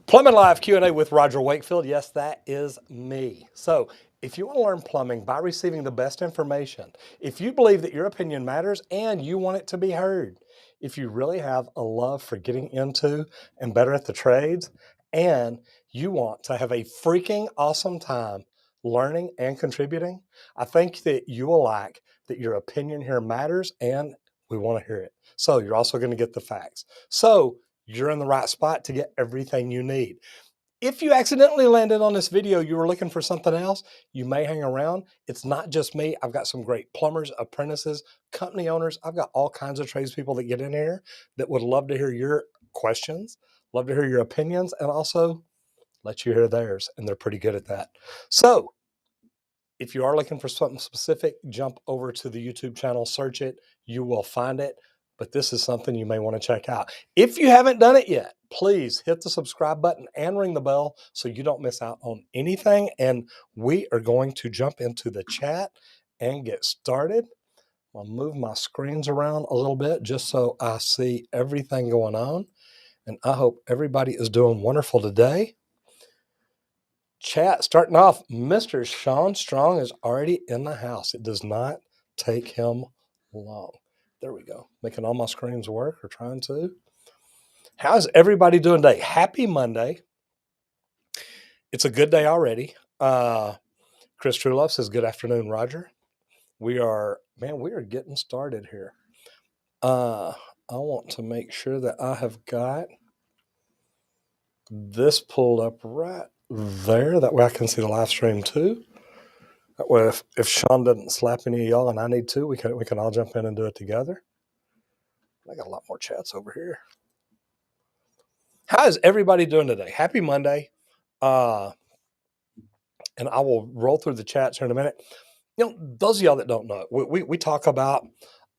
Plumbing Live Q&A with Roger Wakefield. Yes, that is me. So if you want to learn plumbing by receiving the best information, if you believe that your opinion matters and you want it to be heard, if you really have a love for getting into and better at the trades, and you want to have a freaking awesome time learning and contributing, I think that you will like that your opinion here matters and we want to hear it. So you're also going to get the facts. So you're in the right spot to get everything you need. If you accidentally landed on this video, you were looking for something else, you may hang around. It's not just me. I've got some great plumbers, apprentices, company owners. I've got all kinds of tradespeople that get in here that would love to hear your questions, love to hear your opinions, and also let you hear theirs. And they're pretty good at that. So if you are looking for something specific, jump over to the YouTube channel, search it, you will find it. But this is something you may want to check out. If you haven't done it yet, please hit the subscribe button and ring the bell so you don't miss out on anything. And we are going to jump into the chat and get started. I'll move my screens around a little bit just so I see everything going on. And I hope everybody is doing wonderful today. Chat starting off, Mr. Sean Strong is already in the house. It does not take him long. There we go. Making all my screens work, or trying to. How's everybody doing today? Happy Monday. It's a good day already. Chris Truelove says, good afternoon, Roger. We are getting started here. I want to make sure that I have got this pulled up right there. That way I can see the live stream too. That way if Sean doesn't slap any of y'all and I need to, we can all jump in and do it together. I got a lot more chats over here. How is everybody doing today? Happy Monday. And I will roll through the chats here in a minute. You know, those of y'all that don't know, we talk about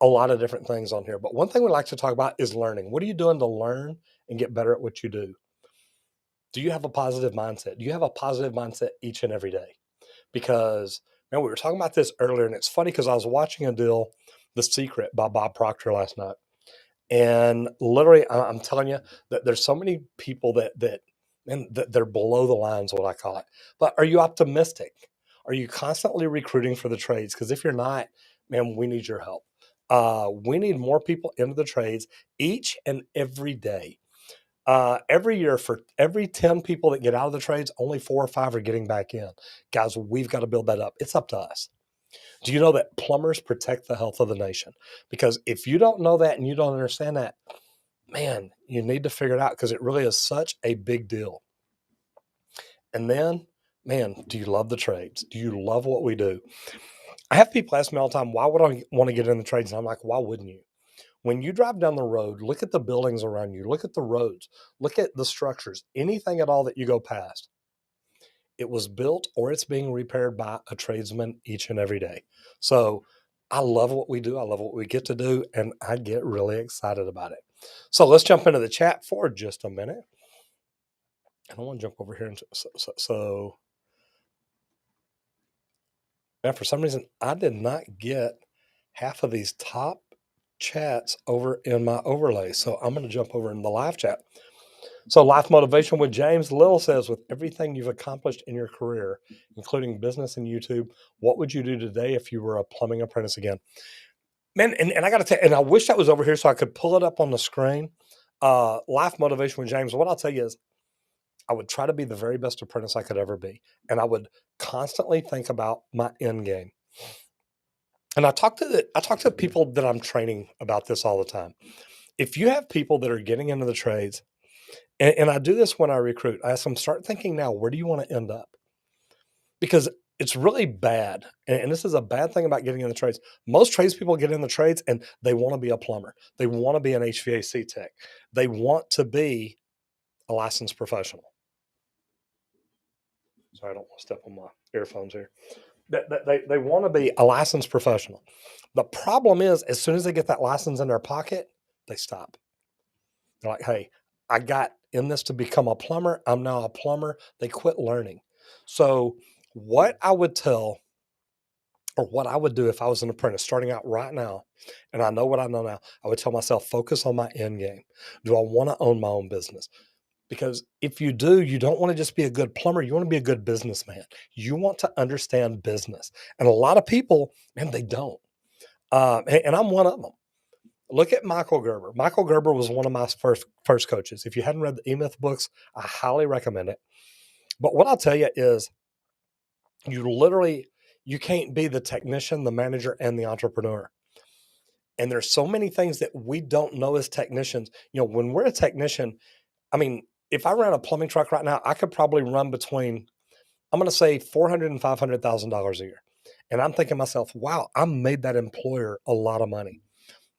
a lot of different things on here, but one thing we like to talk about is learning. What are you doing to learn and get better at what you do? Do you have a positive mindset? Do you have a positive mindset each and every day? Because, man, we were talking about this earlier, and it's funny because I was watching a deal, The Secret by Bob Proctor last night. And literally, I'm telling you that there's so many people that they're below the line is what I call it. But are you optimistic? Are you constantly recruiting for the trades? Because if you're not, man, we need your help. We need more people into the trades each and every day. Every year, for every 10 people that get out of the trades, only 4 or 5 are getting back in. Guys, we've got to build that up. It's up to us. Do you know that plumbers protect the health of the nation? Because if you don't know that and you don't understand that, man, you need to figure it out because it really is such a big deal. And then, man, do you love the trades? Do you love what we do? I have people ask me all the time, why would I want to get in the trades? And I'm like, why wouldn't you? When you drive down the road, look at the buildings around you, look at the roads, look at the structures, anything at all that you go past. It was built or it's being repaired by a tradesman each and every day. So I love what we do. I love what we get to do, and I get really excited about it. So let's jump into the chat for just a minute. And I want to jump over here. So now, for some reason, I did not get half of these top chats over in my overlay. So I'm going to jump over in the live chat. So Life Motivation with James Little says, with everything you've accomplished in your career, including business and YouTube, what would you do today if you were a plumbing apprentice again? Man, and I got to tell you, and I wish that was over here so I could pull it up on the screen. Life motivation with James. What I'll tell you is, I would try to be the very best apprentice I could ever be, and I would constantly think about my end game. And I talk to people that I'm training about this all the time. If you have people that are getting into the trades, and I do this when I recruit, I ask them, start thinking now, where do you want to end up? Because it's really bad. And this is a bad thing about getting in the trades. Most tradespeople get in the trades and they want to be a plumber. They want to be an HVAC tech. They want to be a licensed professional. Sorry, I don't want to step on my earphones here. They want to be a licensed professional. The problem is, as soon as they get that license in their pocket, they stop. They're like, hey, I got in this to become a plumber. I'm now a plumber. They quit learning. So, what I would tell, or what I would do if I was an apprentice starting out right now, and I know what I know now, I would tell myself, focus on my end game. Do I want to own my own business? Because if you do, you don't want to just be a good plumber. You want to be a good businessman. You want to understand business. And a lot of people, man, they don't. And I'm one of them. Look at Michael Gerber. Michael Gerber was one of my first coaches. If you hadn't read the E-Myth books, I highly recommend it. But what I'll tell you is, you can't be the technician, the manager, and the entrepreneur. And there's so many things that we don't know as technicians. When we're a technician, I mean, if I ran a plumbing truck right now, I could probably run between, I'm going to say $400,000 and $500,000 a year. And I'm thinking to myself, wow, I made that employer a lot of money.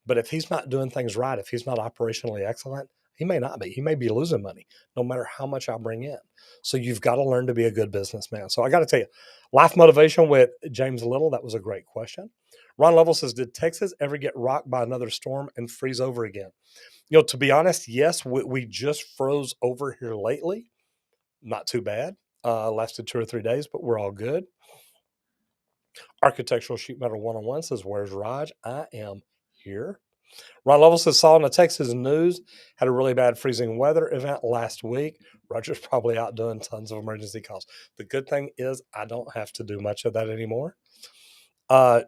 But if he's not doing things right, if he's not operationally excellent, he may not be. He may be losing money no matter how much I bring in. So you've got to learn to be a good businessman. So I got to tell you, life motivation with James Little, that was a great question. Ron Level says, did Texas ever get rocked by another storm and freeze over again? To be honest, yes, we just froze over here lately. Not too bad. Lasted 2 or 3 days, but we're all good. Architectural Sheet Metal 101 says, where's Raj? I am here. Ron Lovell says, saw in the Texas news, had a really bad freezing weather event last week. Roger's probably out doing tons of emergency calls. The good thing is I don't have to do much of that anymore.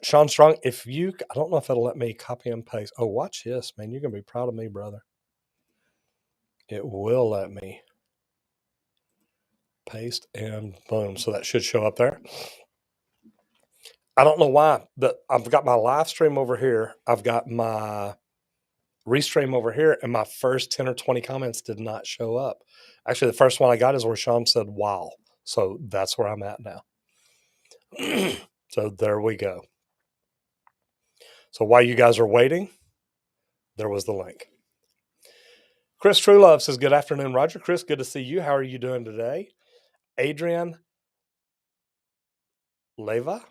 Sean Strong, I don't know if it'll let me copy and paste. Oh, watch this, man. You're going to be proud of me, brother. It will let me paste and boom. So that should show up there. I don't know why, but I've got my live stream over here. I've got my restream over here, and my first 10 or 20 comments did not show up. Actually, the first one I got is where Sean said, wow. So that's where I'm at now. So there we go. So while you guys are waiting, there was the link. Chris Truelove says, good afternoon, Roger. Chris, good to see you. How are you doing today? Adrian Leva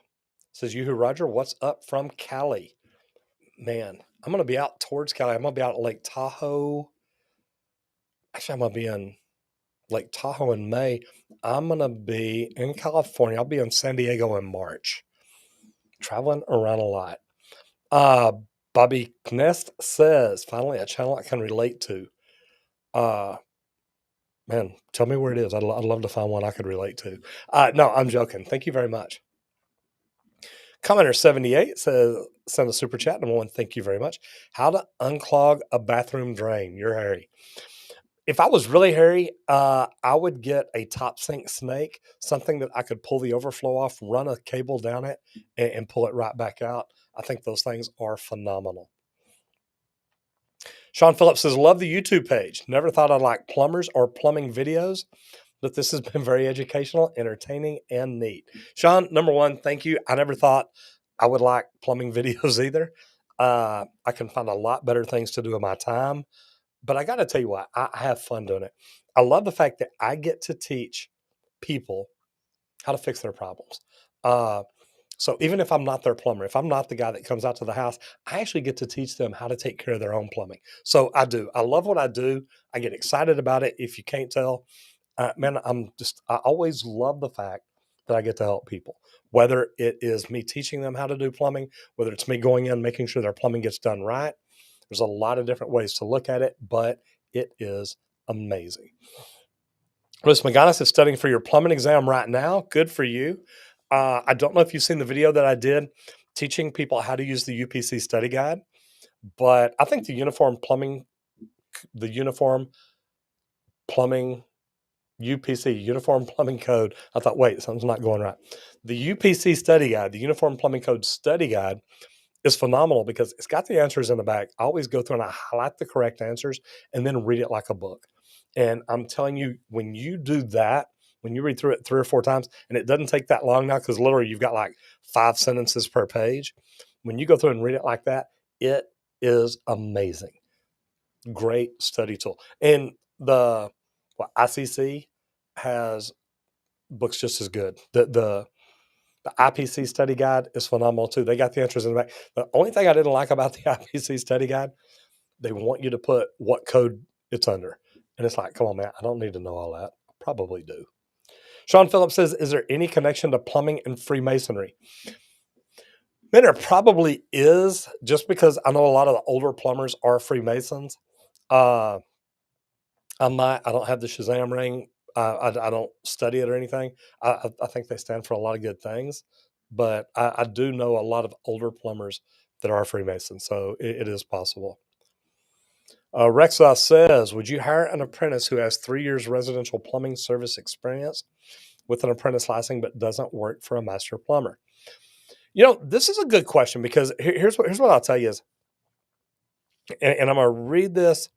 says, you who, Roger, what's up from Cali? Man, I'm going to be out towards Cali. I'm going to be out at Lake Tahoe. Actually, I'm going to be in Lake Tahoe in May. I'm going to be in California. I'll be in San Diego in March. Traveling around a lot. Bobby Knest says, finally, a channel I can relate to. Man, tell me where it is. I'd love to find one I could relate to. No, I'm joking. Thank you very much. Commenter 78 says, send a super chat. Number one, thank you very much. How to unclog a bathroom drain. You're hairy. If I was really hairy, I would get a top sink snake, something that I could pull the overflow off, run a cable down it, and pull it right back out. I think those things are phenomenal. Sean Phillips says, love the YouTube page. Never thought I'd like plumbers or plumbing videos, but this has been very educational, entertaining, and neat. Sean, number one, thank you. I never thought I would like plumbing videos either. I can find a lot better things to do in my time. But I got to tell you what, I have fun doing it. I love the fact that I get to teach people how to fix their problems. So even if I'm not their plumber, if I'm not the guy that comes out to the house, I actually get to teach them how to take care of their own plumbing. So I do. I love what I do. I get excited about it. If you can't tell, man, I always love the fact that I get to help people, whether it is me teaching them how to do plumbing, whether it's me going in, making sure their plumbing gets done right. There's a lot of different ways to look at it, but it is amazing. Louis McGinnis is studying for your plumbing exam right now. Good for you. I don't know if you've seen the video that I did teaching people how to use the UPC study guide, but I think the uniform plumbing UPC, Uniform Plumbing Code. I thought, wait, something's not going right. The UPC study guide, the Uniform Plumbing Code study guide, is phenomenal because it's got the answers in the back. I always go through and I highlight the correct answers and then read it like a book. And I'm telling you, when you do that, when you read through it 3 or 4 times, and it doesn't take that long now because literally you've got like 5 sentences per page. When you go through and read it like that, it is amazing. Great study tool. And the ICC has books just as good. The IPC study guide is phenomenal too. They got the answers in the back. The only thing I didn't like about the IPC study guide, they want you to put what code it's under. And it's like, come on, man, I don't need to know all that. I probably do. Sean Phillips says, is there any connection to plumbing and Freemasonry? Man, there probably is, just because I know a lot of the older plumbers are Freemasons. I don't have the Shazam ring. I don't study it or anything. I think they stand for a lot of good things, but I do know a lot of older plumbers that are Freemasons, so it is possible. Rexa says, would you hire an apprentice who has 3 years residential plumbing service experience with an apprentice license but doesn't work for a master plumber? This is a good question because here's what I'll tell you is, and I'm going to read this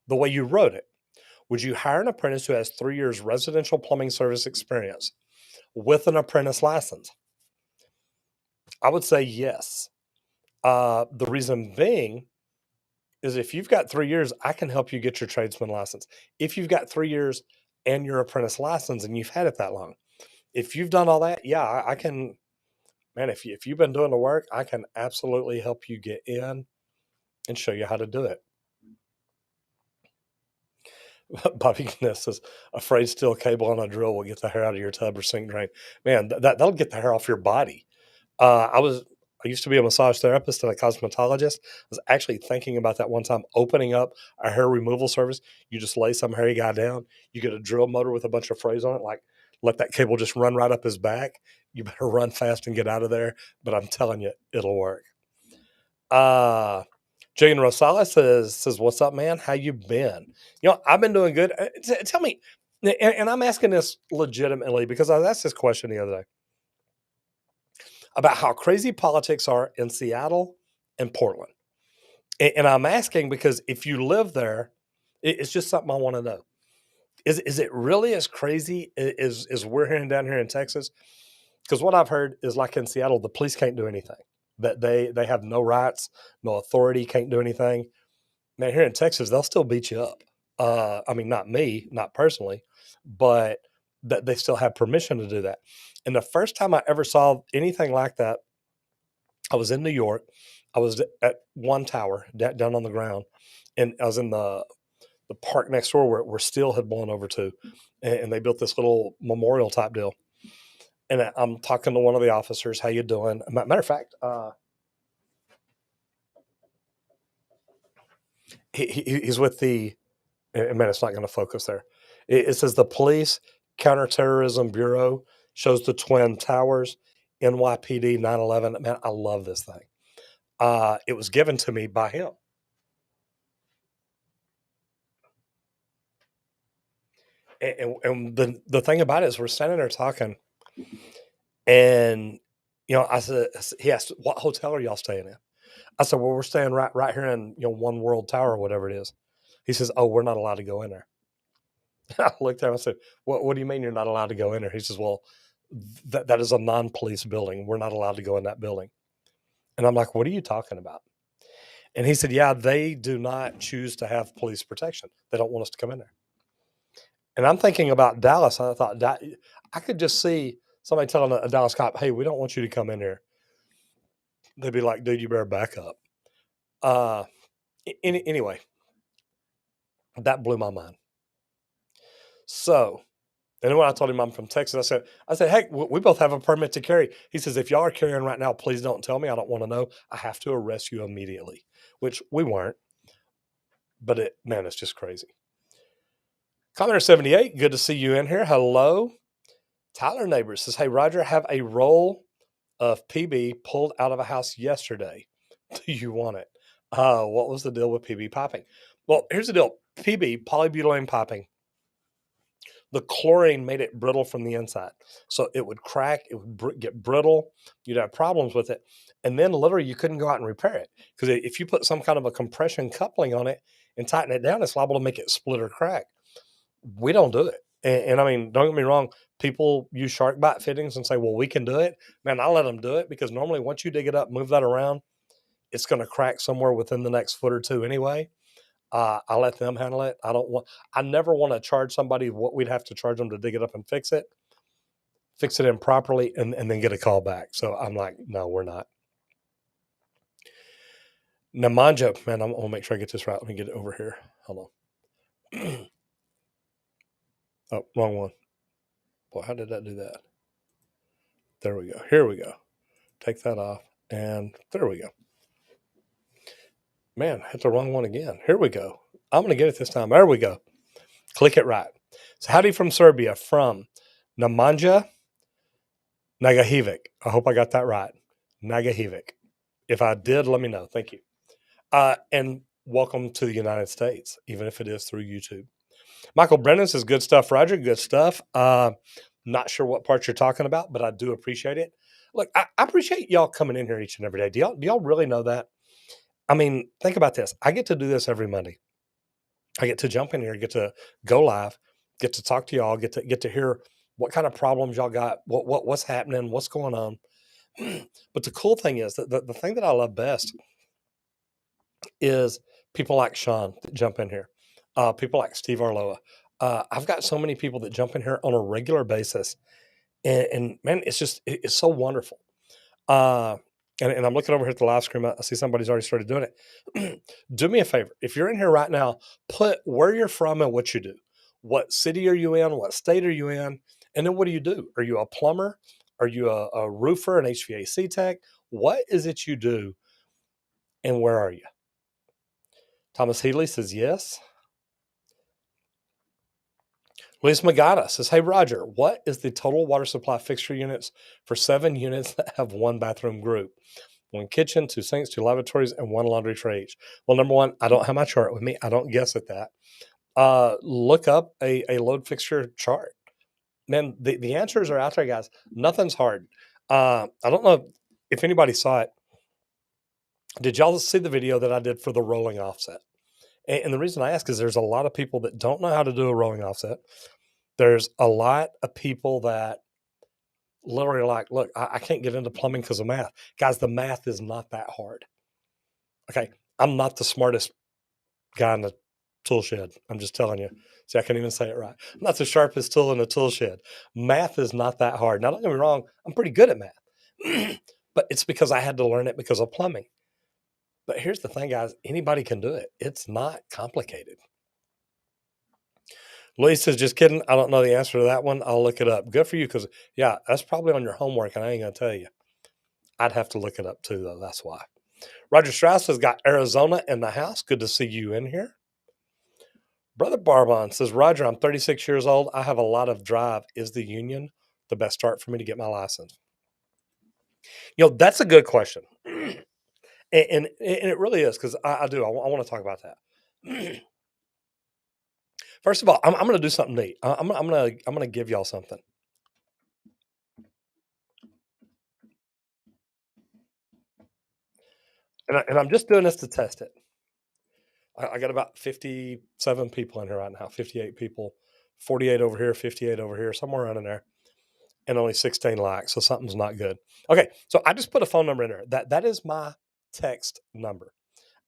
the way you wrote it. Would you hire an apprentice who has 3 years residential plumbing service experience with an apprentice license? I would say yes. The reason being is if you've got 3 years, I can help you get your tradesman license. If you've got 3 years and your apprentice license and you've had it that long, if you've done all that, yeah, I can, man, if you've been doing the work, I can absolutely help you get in and show you how to do it. Bobby Kness says, afraid steel cable on a drill will get the hair out of your tub or sink drain. Man, that'll get the hair off your body. I used to be a massage therapist and a cosmetologist. I was actually thinking about that one time, opening up a hair removal service. You just lay some hairy guy down. You get a drill motor with a bunch of frays on it, like let that cable just run right up his back. You better run fast and get out of there. But I'm telling you, it'll work. Jane Rosales says, what's up, man? How you been? I've been doing good. Tell me, and I'm asking this legitimately because I was asked this question the other day about how crazy politics are in Seattle and Portland. And I'm asking because if you live there, it's just something I want to know. Is it really as crazy as we're hearing down here in Texas? Because what I've heard is, like in Seattle, the police can't do anything. That they have no rights, no authority, can't do anything. Now here in Texas, they'll still beat you up. I mean, not me, not personally, but that they still have permission to do that. And the first time I ever saw anything like that, I was in New York. I was at one tower down on the ground, and I was in the park next door where steel had blown over to, and they built this little memorial type deal. And I'm talking to one of the officers. How you doing? Matter of fact, he's with the. And man, it's not going to focus there. It says the Police Counterterrorism Bureau, shows the Twin Towers, NYPD 9/11. Man, I love this thing. It was given to me by him. And the thing about it is, we're standing there talking, and I said, he asked, "What hotel are y'all staying in?" I said, "Well, we're staying right here in One World Tower or whatever it is." He says, "Oh, we're not allowed to go in there." I looked at him and said, "What do you mean you're not allowed to go in there?" He says, "Well, that is a non-police building. We're not allowed to go in that building." And I'm like, "What are you talking about?" And he said, "Yeah, they do not choose to have police protection. They don't want us to come in there." And I'm thinking about Dallas. And I thought, I could just see somebody telling a Dallas cop, "Hey, we don't want you to come in here." They'd be like, "Dude, you better back up." Anyway, that blew my mind. So, and then when I told him I'm from Texas, I said, "Hey, we both have a permit to carry." He says, "If y'all are carrying right now, please don't tell me. I don't want to know. I have to arrest you immediately," which we weren't. But it's just crazy. Connor 78, good to see you in here. Hello. Tyler Neighbors says, "Hey, Roger, have a role of PB pulled out of a house yesterday. Do you want it? What was the deal with PB popping? Well, here's the deal. PB, polybutylene popping, the chlorine made it brittle from the inside. So it would crack, it would get brittle. You'd have problems with it. And then literally you couldn't go out and repair it. Because if you put some kind of a compression coupling on it and tighten it down, it's liable to make it split or crack. We don't do it. And I mean, don't get me wrong, people use shark bite fittings and say, well, we can do it. Man, I let them do it because normally once you dig it up, move that around, it's going to crack somewhere within the next foot or two anyway. I let them handle it. I never want to charge somebody what we'd have to charge them to dig it up and fix it improperly, and then get a call back. So I'm like, no, we're not. Namanja, man, I'm gonna make sure I get this right. Let me get it over here. Hold on. Oh, wrong one. Boy, how did that do that? There we go. Here we go. Take that off, and there we go. Man, hit the wrong one again. Here we go. I'm gonna get it this time. There we go. Click it right. So howdy from Serbia, from Namanja Nagahivic. I hope I got that right. Nagahivic. If I did, let me know. Thank you. And welcome to the United States, even if it is through YouTube. Michael Brennan says, good stuff, Roger. Good stuff. Not sure what part you're talking about, but I do appreciate it. Look, I appreciate y'all coming in here each and every day. Do y'all really know that? I mean, think about this. I get to do this every Monday. I get to jump in here, get to go live, get to talk to y'all, get to hear what kind of problems y'all got, what's happening, what's going on. But the cool thing is that the thing that I love best is people like Sean that jump in here, people like Steve Arloa. I've got so many people that jump in here on a regular basis, and man, it's so wonderful. And I'm looking over here at the live stream. I see somebody's already started doing it. Do me a favor. If you're in here right now, put where you're from and what you do. What city are you in? What state are you in? And then what do you do? Are you a plumber? Are you a roofer, an HVAC tech? What is it you do? And where are you? Thomas Healy says yes. Luis Magana says, hey, Roger, what is the total water supply fixture units for 7 units that have 1 bathroom group? 1 kitchen, 2 sinks, 2 lavatories, and 1 laundry tray each. Well, number one, I don't have my chart with me. I don't guess at that. Look up a load fixture chart. Man, the answers are out there, guys. Nothing's hard. I don't know if anybody saw it. Did y'all see the video that I did for the rolling offset? And the reason I ask is there's a lot of people that don't know how to do a rolling offset. There's a lot of people that literally are like, look, I can't get into plumbing because of math. Guys, the math is not that hard. Okay. I'm not the smartest guy in the tool shed. I'm just telling you. See, I can't even say it right. I'm not the sharpest tool in the tool shed. Math is not that hard. Now, don't get me wrong. I'm pretty good at math, but it's because I had to learn it because of plumbing. But here's the thing, guys. Anybody can do it. It's not complicated. Louise says, just kidding. I don't know the answer to that one. I'll look it up. Good for you, because, yeah, that's probably on your homework, and I ain't going to tell you. I'd have to look it up, too, though. That's why. Roger Strauss has got Arizona in the house. Good to see you in here. Brother Barbon says, Roger, I'm 36 years old. I have a lot of drive. Is the union the best start for me to get my license? That's a good question. And it really is, because I do. I want to talk about that. First of all, I'm going to do something neat. I'm going to give y'all something. And I'm just doing this to test it. I got about 57 people in here right now, 58 people, 48 over here, 58 over here, somewhere around in there, and only 16 likes. So something's not good. Okay, so I just put a phone number in there. That is my text number.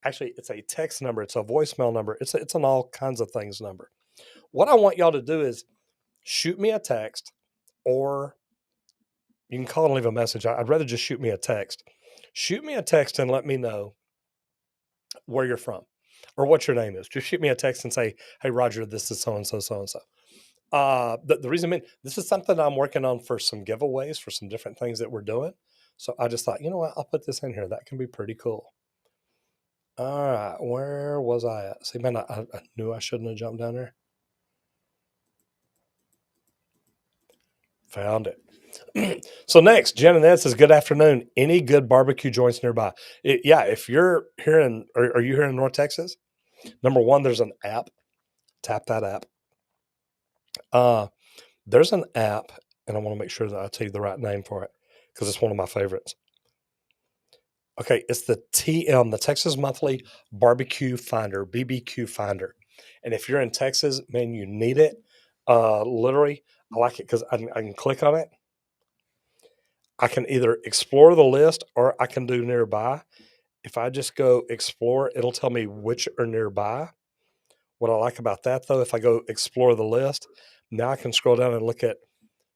Actually, it's a text number. It's a voicemail number. It's an all kinds of things number. What I want y'all to do is shoot me a text, or you can call and leave a message. I'd rather just shoot me a text. Shoot me a text and let me know where you're from or what your name is. Just shoot me a text and say, hey, Roger, this is so-and-so, so-and-so. The reason, this is something I'm working on for some giveaways for some different things that we're doing. So I just thought, you know what? I'll put this in here. That can be pretty cool. All right. Where was I at? See, man, I knew I shouldn't have jumped down there. Found it. So next, Jen and Ed says, good afternoon. Any good barbecue joints nearby? Yeah, if you're here are you here in North Texas? Number one, there's an app. Tap that app. There's an app, and I want to make sure that I tell you the right name for it because it's one of my favorites. Okay, it's the TM, the Texas Monthly Barbecue Finder, BBQ Finder. And if you're in Texas, man, you need it. Literally, I like it because I can click on it. I can either explore the list or I can do nearby. If I just go explore, it'll tell me which are nearby. What I like about that, though, if I go explore the list, now I can scroll down and look at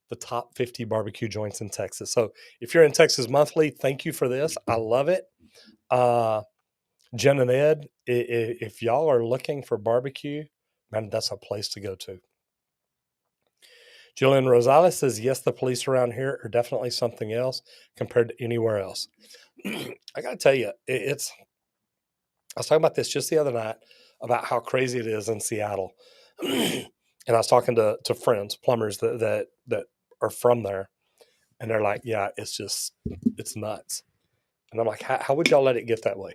the top 50 barbecue joints in Texas. So if you're in Texas Monthly, thank you for this. I love it. Jen and Ed, if y'all are looking for barbecue, man, that's a place to go to. Jillian Rosales says, yes, the police around here are definitely something else compared to anywhere else. I got to tell you, I was talking about this just the other night about how crazy it is in Seattle. And I was talking to friends, plumbers that are from there. And they're like, yeah, it's nuts. And I'm like, how would y'all let it get that way?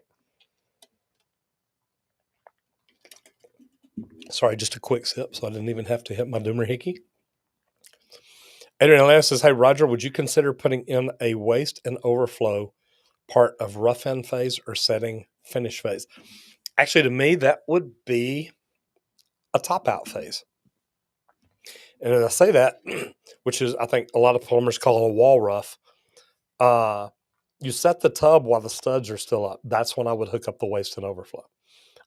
Sorry, just a quick sip, so I didn't even have to hit my Doomer Hickey. Adrian Atlanta says, hey, Roger, would you consider putting in a waste and overflow part of rough end phase or setting finish phase? Actually, to me, that would be a top out phase. And as I say that, which is, I think a lot of plumbers call it a wall rough, you set the tub while the studs are still up. That's when I would hook up the waste and overflow.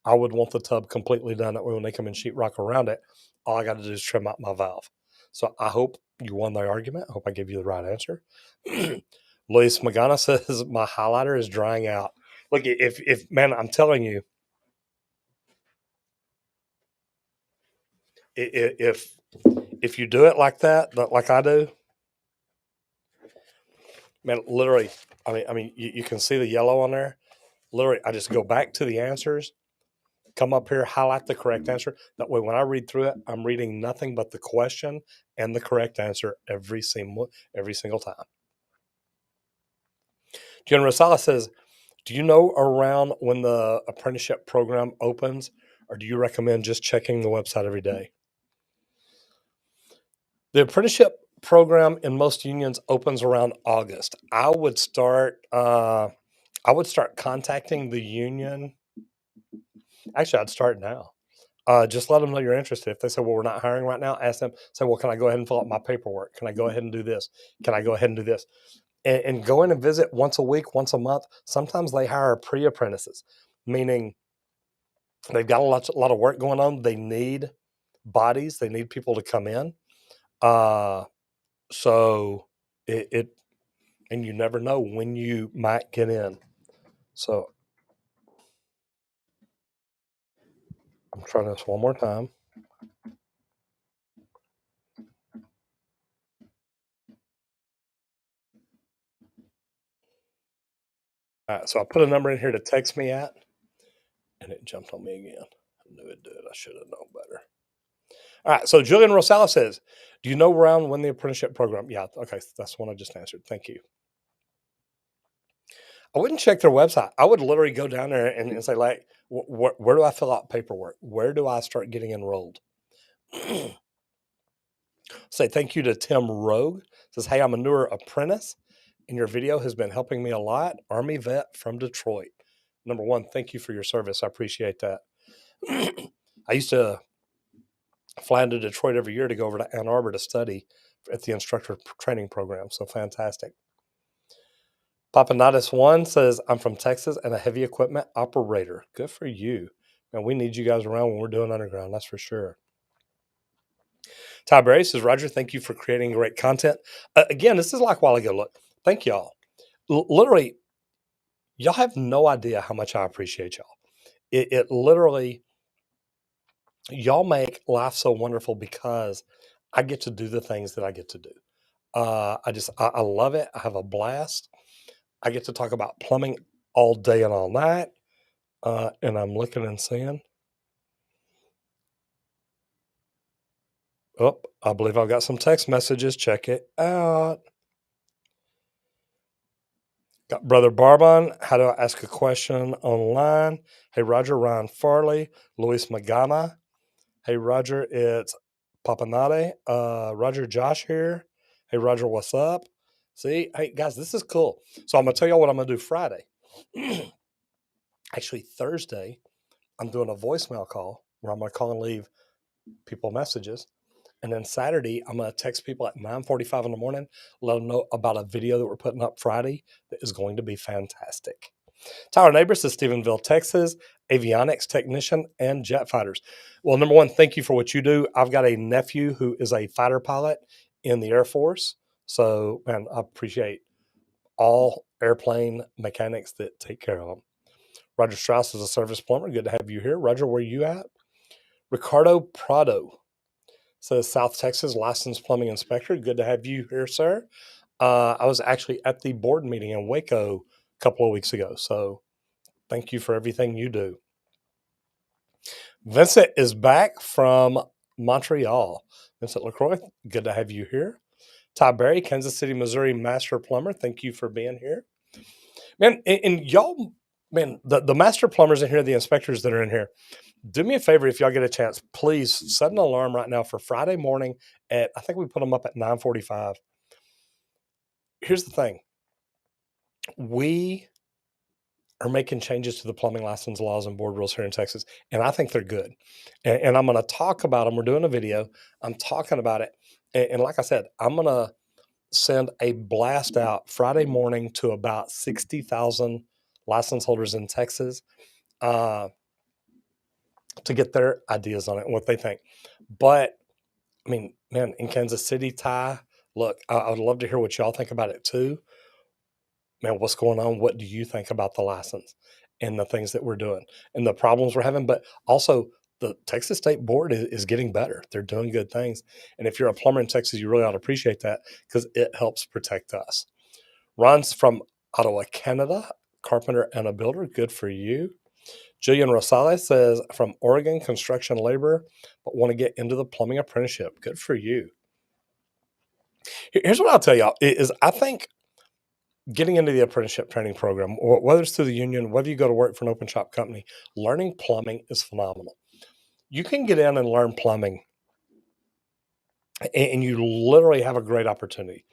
I would want the tub completely done. That way when they come in sheetrock around it, all I got to do is trim out my valve. So I hope you won the argument. I hope I gave you the right answer. Luis Magana says, my highlighter is drying out. Look, if man, I'm telling you, if you do it like that, like I do, man, literally, I mean, you can see the yellow on there. Literally, I just go back to the answers, come up here, highlight the correct answer. That way, when I read through it, I'm reading nothing but the question and the correct answer every single time. Jen Rosala says, do you know around when the apprenticeship program opens, or do you recommend just checking the website every day? The apprenticeship program in most unions opens around August. I would start contacting the union. Actually, I'd start now. Just let them know you're interested. If they say, well, we're not hiring right now, ask them, say, well, can I go ahead and fill out my paperwork? Can I go ahead and do this? Can I go ahead and do this? And go in and visit once a week, once a month. Sometimes they hire pre-apprentices, meaning they've got a lot of work going on. They need bodies. They need people to come in. So and you never know when you might get in. So I'm trying this one more time. All right, so I put a number in here to text me at, and it jumped on me again. I knew it'd do it. I should have known better. All right, so Julian Rosales says, do you know around when the apprenticeship program? Yeah, okay, that's one I just answered. Thank you. I wouldn't check their website. I would literally go down there and say, like, where do I fill out paperwork? Where do I start getting enrolled? Say thank you to Tim Rogue. Says, hey, I'm a newer apprentice, and your video has been helping me a lot. Army vet from Detroit. Number one, thank you for your service. I appreciate that. I used to fly into Detroit every year to go over to Ann Arbor to study at the instructor training program. So fantastic. Papanatis One says, I'm from Texas and a heavy equipment operator. Good for you. And we need you guys around when we're doing underground, that's for sure. Ty Berry says, Roger, thank you for creating great content. Again, this is like a while ago. Look, thank y'all. Literally, y'all have no idea how much I appreciate y'all. It literally, y'all make life so wonderful because I get to do the things that I get to do. I love it. I have a blast. I get to talk about plumbing all day and all night. And I'm looking and seeing. Oh, I believe I've got some text messages. Check it out. Got Brother Barbon. How do I ask a question online? Hey, Roger, Ryan Farley, Luis Magana. Hey, Roger, it's Papanade. Roger, Josh here. Hey, Roger, what's up? See, hey, guys, this is cool. So I'm going to tell y'all what I'm going to do Friday. Actually, Thursday, I'm doing a voicemail call where I'm going to call and leave people messages. And then Saturday, I'm going to text people at 9:45 in the morning, let them know about a video that we're putting up Friday that is going to be fantastic. Tyler Neighbors is Stephenville, Texas, avionics technician and jet fighters. Well, number one, thank you for what you do. I've got a nephew who is a fighter pilot in the Air Force. So, man, I appreciate all airplane mechanics that take care of them. Roger Strauss is a service plumber. Good to have you here. Roger, where are you at? Ricardo Prado says South Texas licensed plumbing inspector. Good to have you here, sir. I was actually at the board meeting in Waco a couple of weeks ago. So thank you for everything you do. Vincent is back from Montreal. Vincent LaCroix, good to have you here. Ty Berry, Kansas City, Missouri, master plumber. Thank you for being here. Man, and y'all, man, the master plumbers in here, the inspectors that are in here, do me a favor if y'all get a chance, please set an alarm right now for Friday morning at, I think we put them up at 9:45. Here's the thing. We are making changes to the plumbing license laws and board rules here in Texas, and I think they're good. And I'm going to talk about them. We're doing a video. I'm talking about it. And like I said, I'm going to send a blast out Friday morning to about 60,000 license holders in Texas to get their ideas on it and what they think. But I mean, man, in Kansas City, Ty, look, I would love to hear what y'all think about it too. Man, what's going on? What do you think about the license and the things that we're doing and the problems we're having? But also, the Texas State Board is getting better. They're doing good things. And if you're a plumber in Texas, you really ought to appreciate that because it helps protect us. Ron's from Ottawa, Canada, carpenter and a builder. Good for you. Jillian Rosales says, from Oregon, construction labor, but want to get into the plumbing apprenticeship. Good for you. Here's what I'll tell y'all is I think getting into the apprenticeship training program, whether it's through the union, whether you go to work for an open shop company, learning plumbing is phenomenal. You can get in and learn plumbing and you literally have a great opportunity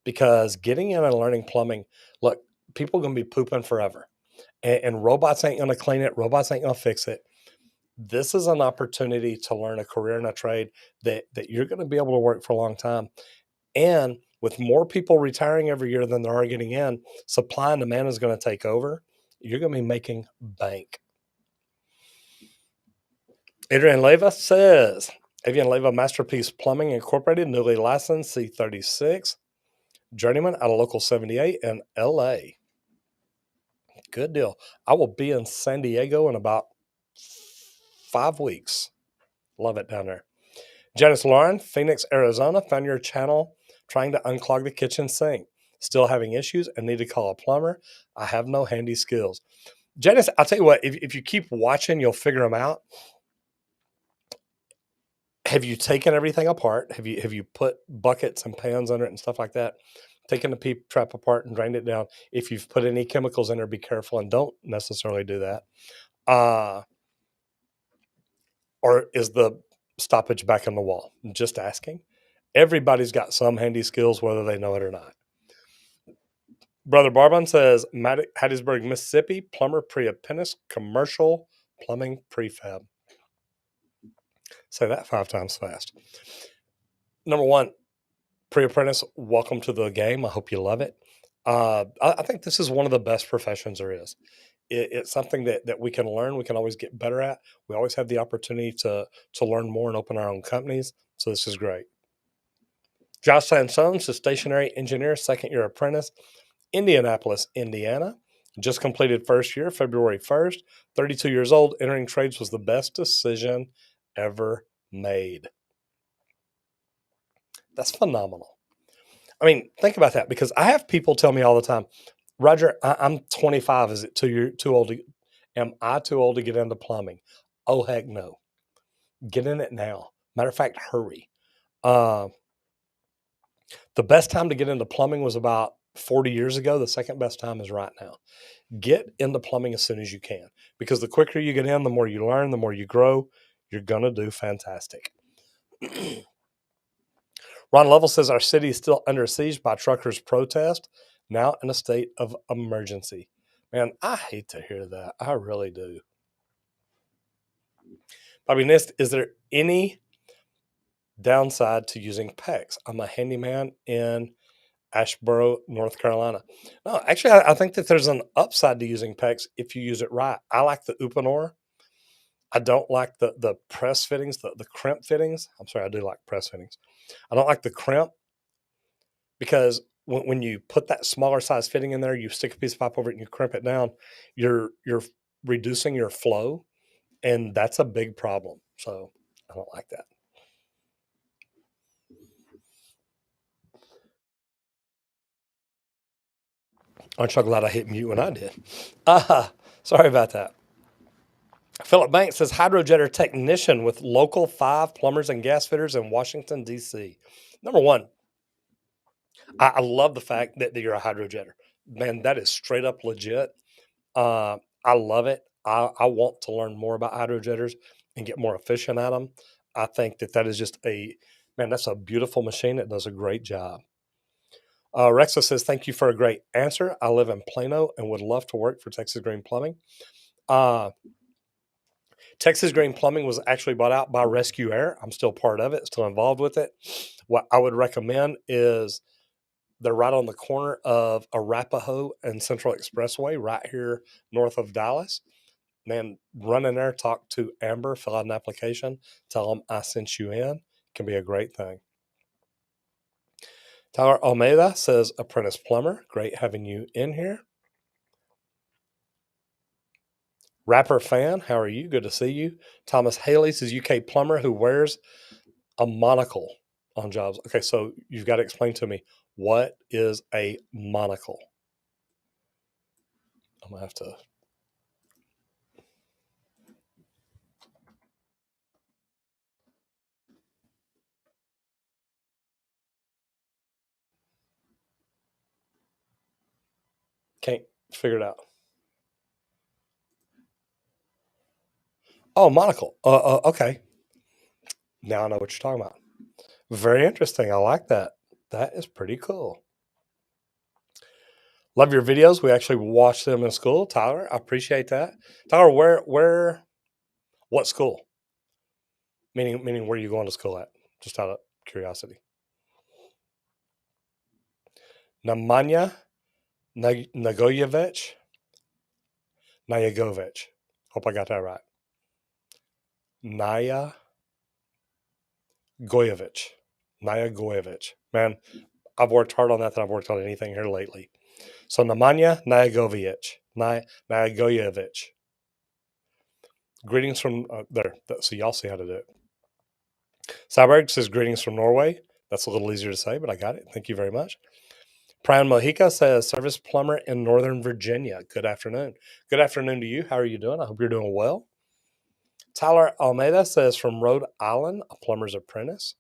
because getting in and learning plumbing, look, people are going to be pooping forever and robots ain't going to clean it. Robots ain't going to fix it. This is an opportunity to learn a career and a trade that you're going to be able to work for a long time. And with more people retiring every year than there are getting in, supply and demand is going to take over. You're going to be making bank. Adrian Leva says, Adrian Leva Masterpiece Plumbing Incorporated, newly licensed, C36, journeyman out of Local 78 in LA. Good deal. I will be in San Diego in about 5 weeks. Love it down there. Janice Lauren, Phoenix, Arizona, found your channel trying to unclog the kitchen sink. Still having issues and need to call a plumber. I have no handy skills. Janice, I'll tell you what, if you keep watching, you'll figure them out. Have you taken everything apart? Have you put buckets and pans under it and stuff like that? Taken the peep trap apart and drained it down. If you've put any chemicals in there, be careful and don't necessarily do that. Or is the stoppage back in the wall? Just asking. Everybody's got some handy skills, whether they know it or not. Brother Barbon says, Hattiesburg, Mississippi, plumber pre-apprentice, commercial plumbing prefab. Say that 5 times fast. Number one, pre-apprentice, welcome to the game. I hope you love it. I think this is one of the best professions there is. It's something that we can learn. We can always get better at. We always have the opportunity to learn more and open our own companies. So this is great. Josh Sansones, a stationary engineer, second-year apprentice, Indianapolis, Indiana. Just completed first year, February 1st. 32 years old. Entering trades was the best decision ever made. That's phenomenal. I mean, think about that because I have people tell me all the time, Roger, I'm 25. Is it too old? Am I too old to get into plumbing? Oh, heck no. Get in it now. Matter of fact, hurry. Uh, the best time to get into plumbing was about 40 years ago. The second best time is right now. Get into plumbing as soon as you can, because the quicker you get in, the more you learn, the more you grow. You're going to do fantastic. Ron Lovell says our city is still under siege by truckers' protest, now in a state of emergency. Man, I hate to hear that. I really do. Bobby Nist, is there any downside to using PEX? I'm a handyman in Asheboro, North Carolina. No, actually, I think that there's an upside to using PEX if you use it right. I like the Uponor. I don't like the press fittings, the crimp fittings. I'm sorry, I do like press fittings. I don't like the crimp, because when you put that smaller size fitting in there, you stick a piece of pipe over it and you crimp it down, you're reducing your flow, and that's a big problem. So I don't like that. Aren't you glad I hit mute when I did? Sorry about that. Philip Banks says hydrojetter technician with local 5 plumbers and gas fitters in Washington, D.C. Number one, I love the fact that you're a hydrojetter. Man, that is straight up legit. I love it. I want to learn more about hydrojetters and get more efficient at them. I think that is just that's a beautiful machine. It does a great job. Rexa says, thank you for a great answer. I live in Plano and would love to work for Texas Green Plumbing. Texas Green Plumbing was actually bought out by Rescue Air. I'm still part of it, still involved with it. What I would recommend is they're right on the corner of Arapahoe and Central Expressway, right here north of Dallas. Man, run in there, talk to Amber, fill out an application, tell them I sent you in. Can be a great thing. Tyler Almeida says, Apprentice Plumber, great having you in here. Rapper Fan, how are you? Good to see you. Thomas Haley says, UK plumber who wears a monocle on jobs. Okay, so you've got to explain to me, what is a monocle? I'm going to have to. Can't figure it out. Oh, monocle. Okay. Now I know what you're talking about. Very interesting. I like that. That is pretty cool. Love your videos. We actually watch them in school, Tyler. I appreciate that. Tyler, what school? Meaning, where are you going to school at? Just out of curiosity. Namanya Nagoyevich. Nayagovich. Hope I got that right. Naya Goyevich. Naya Goyevich. Man, I've worked hard on that than I've worked on anything here lately. So Namanya Nayagovich. Nayagoyevich. Greetings from there. So y'all see how to do it. Cyberg says greetings from Norway. That's a little easier to say, but I got it. Thank you very much. Brian Mojica says service plumber in Northern Virginia. Good afternoon. Good afternoon to you. How are you doing? I hope you're doing well. Tyler Almeida says from Rhode Island, a plumber's apprentice.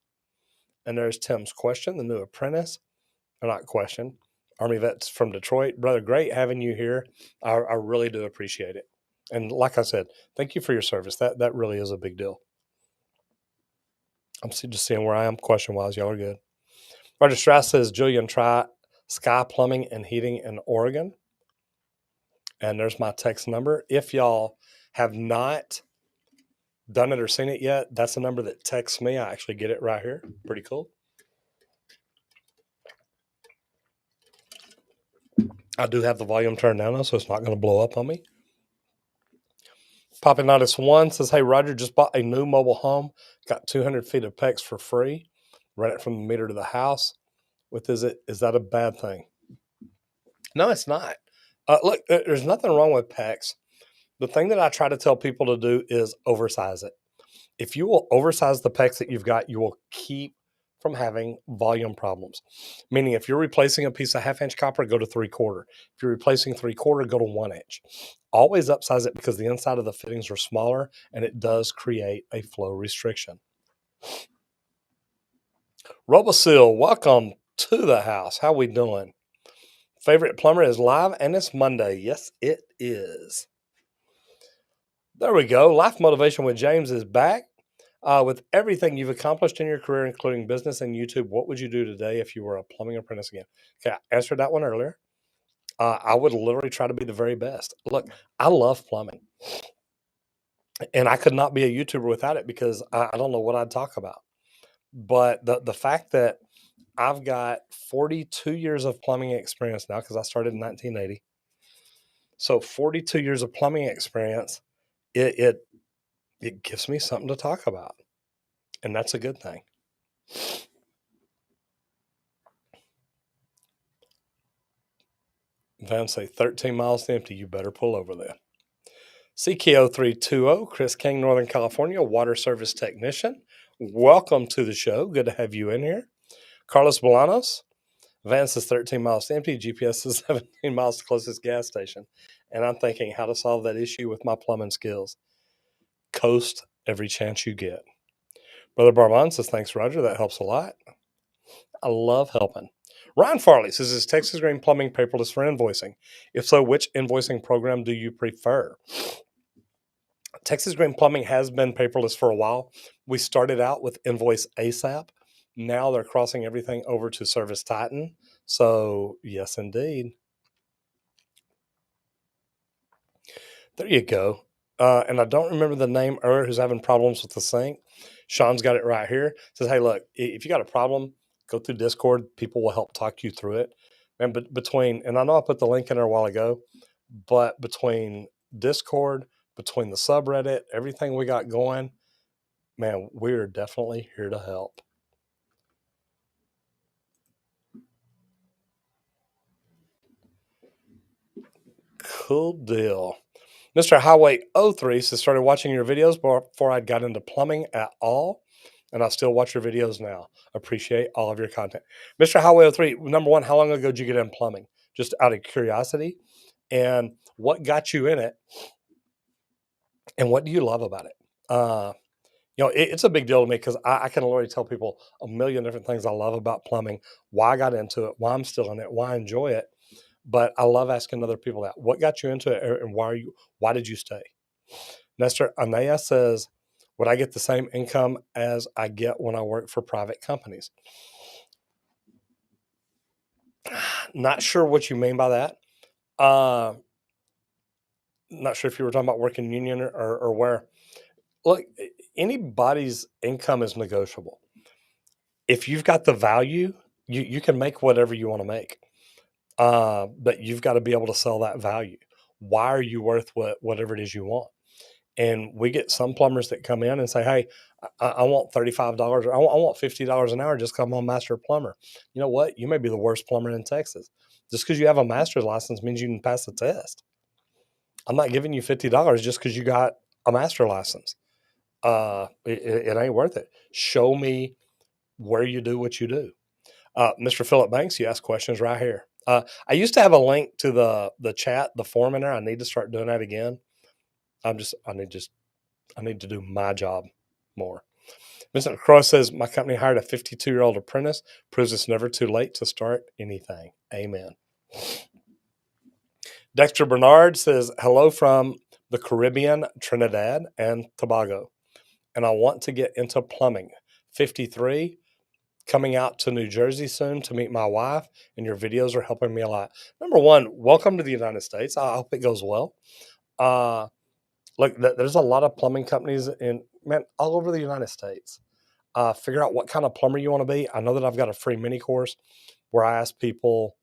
And there's Tim's question, the new apprentice, or not question, Army vets from Detroit. Brother, great having you here. I really do appreciate it. And like I said, thank you for your service. That really is a big deal. I'm just seeing where I am question-wise. Y'all are good. Roger Strauss says, Julian, try Sky Plumbing and Heating in Oregon. And there's my text number. If y'all have not done it or seen it yet, that's the number that texts me. I actually get it right here. Pretty cool. I do have the volume turned down, though, so it's not going to blow up on me. Papanatus1 says, hey, Roger, just bought a new mobile home. Got 200 feet of PEX for free. Ran it from the meter to the house. Is that a bad thing? No, it's not. Look, there's nothing wrong with PEX. The thing that I try to tell people to do is oversize it. If you will oversize the PEX that you've got, you will keep from having volume problems. Meaning if you're replacing a piece of 1/2 inch copper, go to 3/4. If you're replacing 3/4, go to 1 inch. Always upsize it, because the inside of the fittings are smaller and it does create a flow restriction. Robosil, welcome to the house. How we doing? Favorite plumber is live and it's Monday. Yes, it is. There we go. Life Motivation with James is back. With everything you've accomplished in your career, including business and YouTube, what would you do today if you were a plumbing apprentice again? Okay, I answered that one earlier. I would literally try to be the very best. Look, I love plumbing, and I could not be a YouTuber without it because I don't know what I'd talk about. But the fact that I've got 42 years of plumbing experience now because I started in 1980. So 42 years of plumbing experience, it, it it gives me something to talk about, and that's a good thing. Van say 13 miles to empty. You better pull over there. CKO320, Chris King, Northern California, water service technician. Welcome to the show. Good to have you in here. Carlos Bolanos, Van says 13 miles to empty. GPS is 17 miles to closest gas station. And I'm thinking how to solve that issue with my plumbing skills. Coast every chance you get. Brother Barman says, thanks, Roger. That helps a lot. I love helping. Ryan Farley says, is Texas Green Plumbing paperless for invoicing? If so, which invoicing program do you prefer? Texas Green Plumbing has been paperless for a while. We started out with Invoice ASAP. Now they're crossing everything over to Service Titan. So, yes, indeed. There you go. And I don't remember the name earlier who's having problems with the sync. Sean's got it right here. Says, hey, look, if you got a problem, go through Discord. People will help talk you through it. And and I know I put the link in there a while ago, but between Discord, between the subreddit, everything we got going, man, we're definitely here to help. Cool deal. Mr. Highway 03 says, started watching your videos before I'd got into plumbing at all, and I still watch your videos now. Appreciate all of your content. Mr. Highway 03, number one, how long ago did you get in plumbing? Just out of curiosity. And what got you in it? And what do you love about it? It's a big deal to me because I can already tell people a million different things I love about plumbing, why I got into it, why I'm still in it, why I enjoy it. But I love asking other people that. What got you into it, and why did you stay? Nestor Anaya says, would I get the same income as I get when I work for private companies? Not sure what you mean by that. Not sure if you were talking about working union or where. Look, anybody's income is negotiable. If you've got the value, you can make whatever you want to make. But you've got to be able to sell that value. Why are you worth whatever it is you want? And we get some plumbers that come in and say, hey, I want $35 or I want $50 an hour just because I'm a master plumber. You know what? You may be the worst plumber in Texas. Just because you have a master's license means you can pass the test. I'm not giving you $50 just because you got a master license. It ain't worth it. Show me where you do what you do. Mr. Philip Banks, you ask questions right here. I used to have a link to the chat, the forum in there. I need to start doing that again. I need to do my job more. Mr. Cross says, my company hired a 52-year-old apprentice. Proves it's never too late to start anything. Amen. Dexter Bernard says, hello from the Caribbean, Trinidad and Tobago. And I want to get into plumbing. 53, coming out to New Jersey soon to meet my wife, and your videos are helping me a lot. Number one, welcome to the United States. I hope it goes well. Look, there's a lot of plumbing companies all over the United States. Figure out what kind of plumber you want to be. I know that I've got a free mini course where I ask people,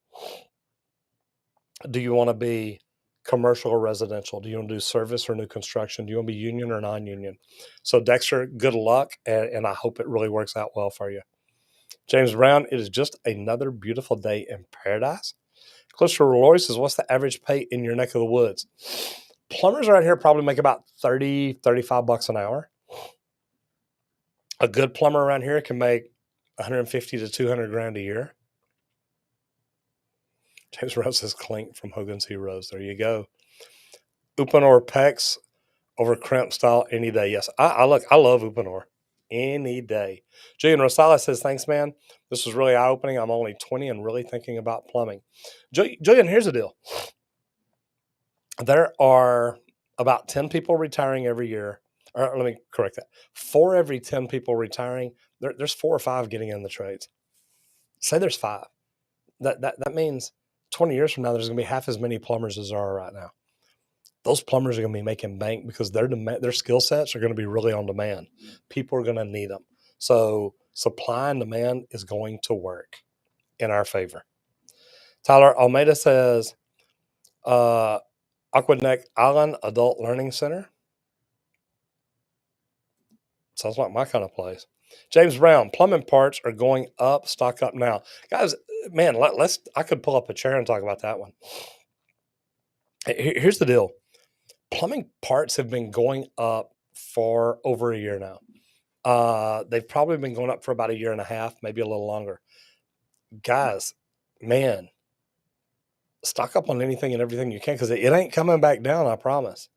do you want to be commercial or residential? Do you want to do service or new construction? Do you want to be union or non-union? So Dexter, good luck, and I hope it really works out well for you. James Brown, it is just another beautiful day in paradise. Clister Roy says, what's the average pay in your neck of the woods? Plumbers around here probably make about 30, 35 bucks an hour. A good plumber around here can make 150 to 200 grand a year. James Rose says Clink from Hogan's Heroes. There you go. Upanor Pecs over crimp style any day. Yes, I love Upanor. any day. Julian Rosales says, thanks, man. This was really eye-opening. I'm only 20 and really thinking about plumbing. Julian, here's the deal. There are about 10 people retiring every year. Or let me correct that. For every 10 people retiring, there's 4 or 5 getting in the trades. Say there's 5. That means 20 years from now, there's going to be half as many plumbers as there are right now. Those plumbers are going to be making bank because their skill sets are going to be really on demand. People are going to need them. So supply and demand is going to work in our favor. Tyler Almeida says, Aquaneck Island Adult Learning Center. Sounds like my kind of place. James Brown, plumbing parts are going up. Stock up now. Guys, man, I could pull up a chair and talk about that one. Here's the deal. Plumbing parts have been going up for over a year now. They've probably been going up for about a year and a half, maybe a little longer. Guys, man, stock up on anything and everything you can because it ain't coming back down, I promise.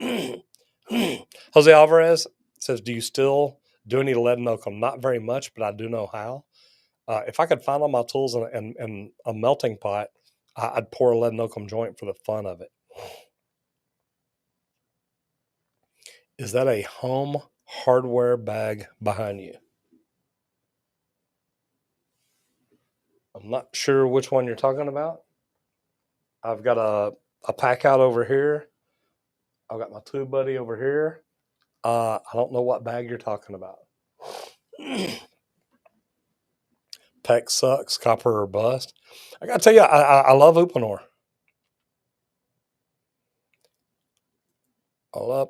Jose Alvarez says, do you still do any lead and oakum? Not very much, but I do know how. If I could find all my tools and a melting pot, I'd pour a lead and oakum joint for the fun of it. Is that a home hardware bag behind you? I'm not sure which one you're talking about. I've got a pack out over here. I've got my tube buddy over here. I don't know what bag you're talking about. Peck sucks, copper or bust. I got to tell you, I love Uponor.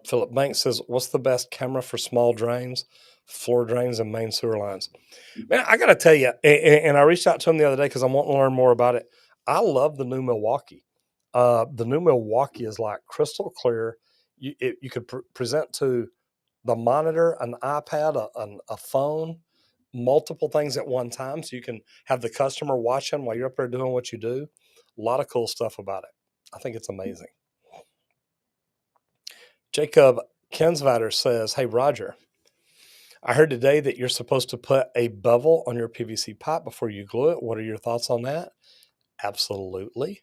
Philip Banks says, what's the best camera for small drains, floor drains, and main sewer lines? Man, I got to tell you, and I reached out to him the other day because I want to learn more about it. I love the new Milwaukee. The new Milwaukee is like crystal clear. You could present to the monitor, an iPad, a phone, multiple things at one time. So you can have the customer watching while you're up there doing what you do. A lot of cool stuff about it. I think it's amazing. Jacob Kensvatter says, hey, Roger, I heard today that you're supposed to put a bevel on your PVC pipe before you glue it. What are your thoughts on that? Absolutely.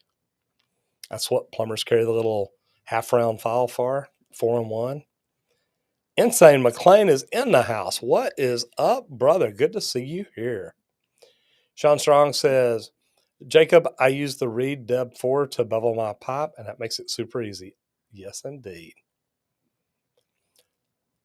That's what plumbers carry the little half-round file for, 4-in-1. Insane McLean is in the house. What is up, brother? Good to see you here. Sean Strong says, Jacob, I use the Reed Deb 4 to bevel my pipe, and that makes it super easy. Yes, indeed.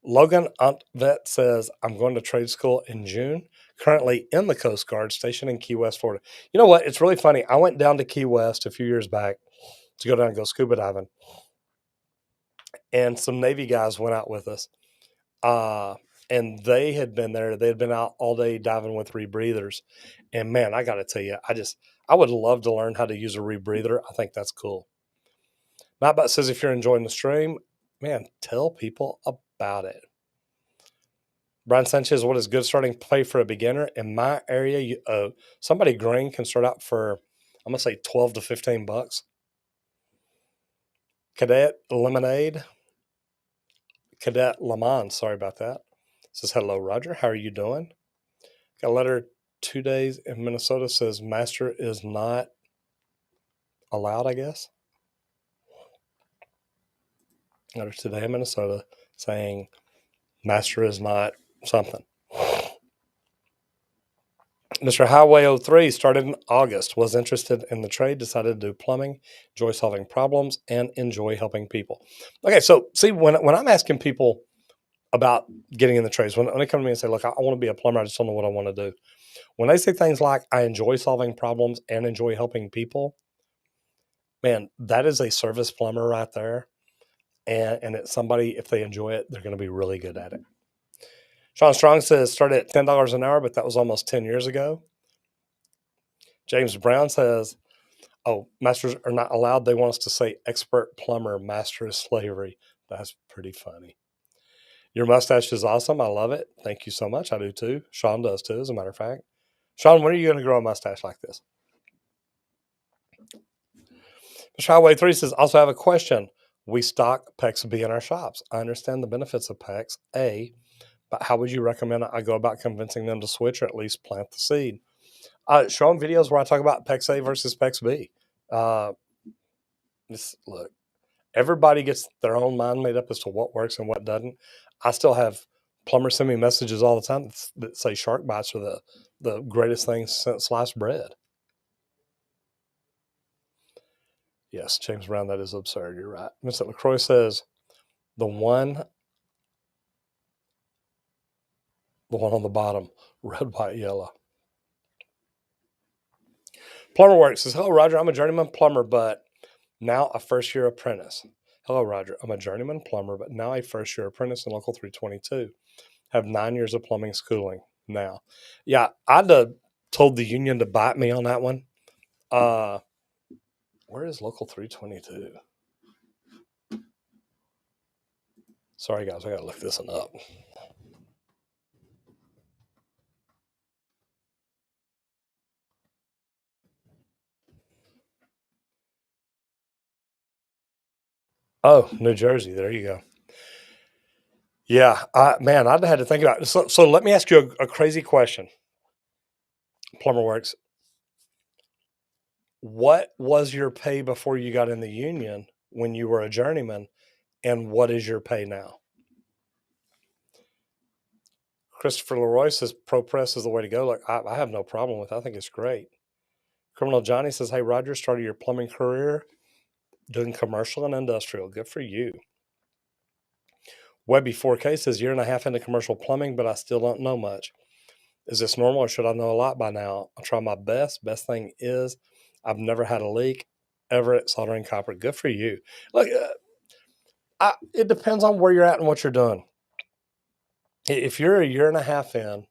Logan Antvet says, I'm going to trade school in June, currently in the Coast Guard station in Key West, Florida. You know what? It's really funny. I went down to Key West a few years back to go down and go scuba diving, and some Navy guys went out with us. And they had been there. They had been out all day diving with rebreathers. And man, I got to tell you, I would love to learn how to use a rebreather. I think that's cool. Nightbot says, if you're enjoying the stream, man, tell people about it. Brian Sanchez, what is good starting pay for a beginner? In my area, somebody green can start out for, I'm going to say $12 to $15. Cadet Lemon, sorry about that. Says, hello, Roger. How are you doing? Got a letter 2 days in Minnesota says master is not allowed, I guess. Letter today in Minnesota saying master is not something. Mr. Highway 03 started in August, was interested in the trade, decided to do plumbing, enjoy solving problems, and enjoy helping people. Okay, so see, when I'm asking people about getting in the trades, when they come to me and say, look, I want to be a plumber, I just don't know what I want to do. When they say things like, I enjoy solving problems and enjoy helping people, man, that is a service plumber right there. And it's somebody, if they enjoy it, they're going to be really good at it. Sean Strong says, started at $10 an hour, but that was almost 10 years ago. James Brown says, oh, masters are not allowed. They want us to say expert plumber, master of slavery. That's pretty funny. Your mustache is awesome. I love it. Thank you so much. I do too. Sean does too, as a matter of fact. Sean, when are you going to grow a mustache like this? Mr. Highway 3 says, also have a question. We stock PEX B in our shops. I understand the benefits of PEX A, But how would you recommend I go about convincing them to switch or at least plant the seed? Show them videos where I talk about PEX A versus PEX B. Look, everybody gets their own mind made up as to what works and what doesn't. I still have plumbers send me messages all the time that say shark bites are the greatest thing since sliced bread. Yes, James Brown, that is absurd. You're right. Vincent LaCroix says the one on the bottom, red, white, yellow. Plumber Works says, hello, Roger. I'm a journeyman plumber, but now a first-year apprentice. Hello, Roger. I'm a journeyman plumber, but now a first-year apprentice in Local 322. Have 9 years of plumbing schooling now. Yeah, I'd have told the union to bite me on that one. Where is Local 322? Sorry, guys. I got to look this one up. Oh, New Jersey. There you go. Yeah, man, I'd had to think about it. So let me ask you a crazy question. Plumber Works. What was your pay before you got in the union when you were a journeyman, and what is your pay now? Christopher Leroy says Pro Press is the way to go. Look, I have no problem with it. I think it's great. Criminal Johnny says, hey, Roger, started your plumbing career doing commercial and industrial. Good for you. Webby 4K says, year and a half into commercial plumbing, but I still don't know much. Is this normal or should I know a lot by now? I'll try my best. Best thing is I've never had a leak ever at soldering copper. Good for you. Look, it depends on where you're at and what you're doing. If you're a year and a half in,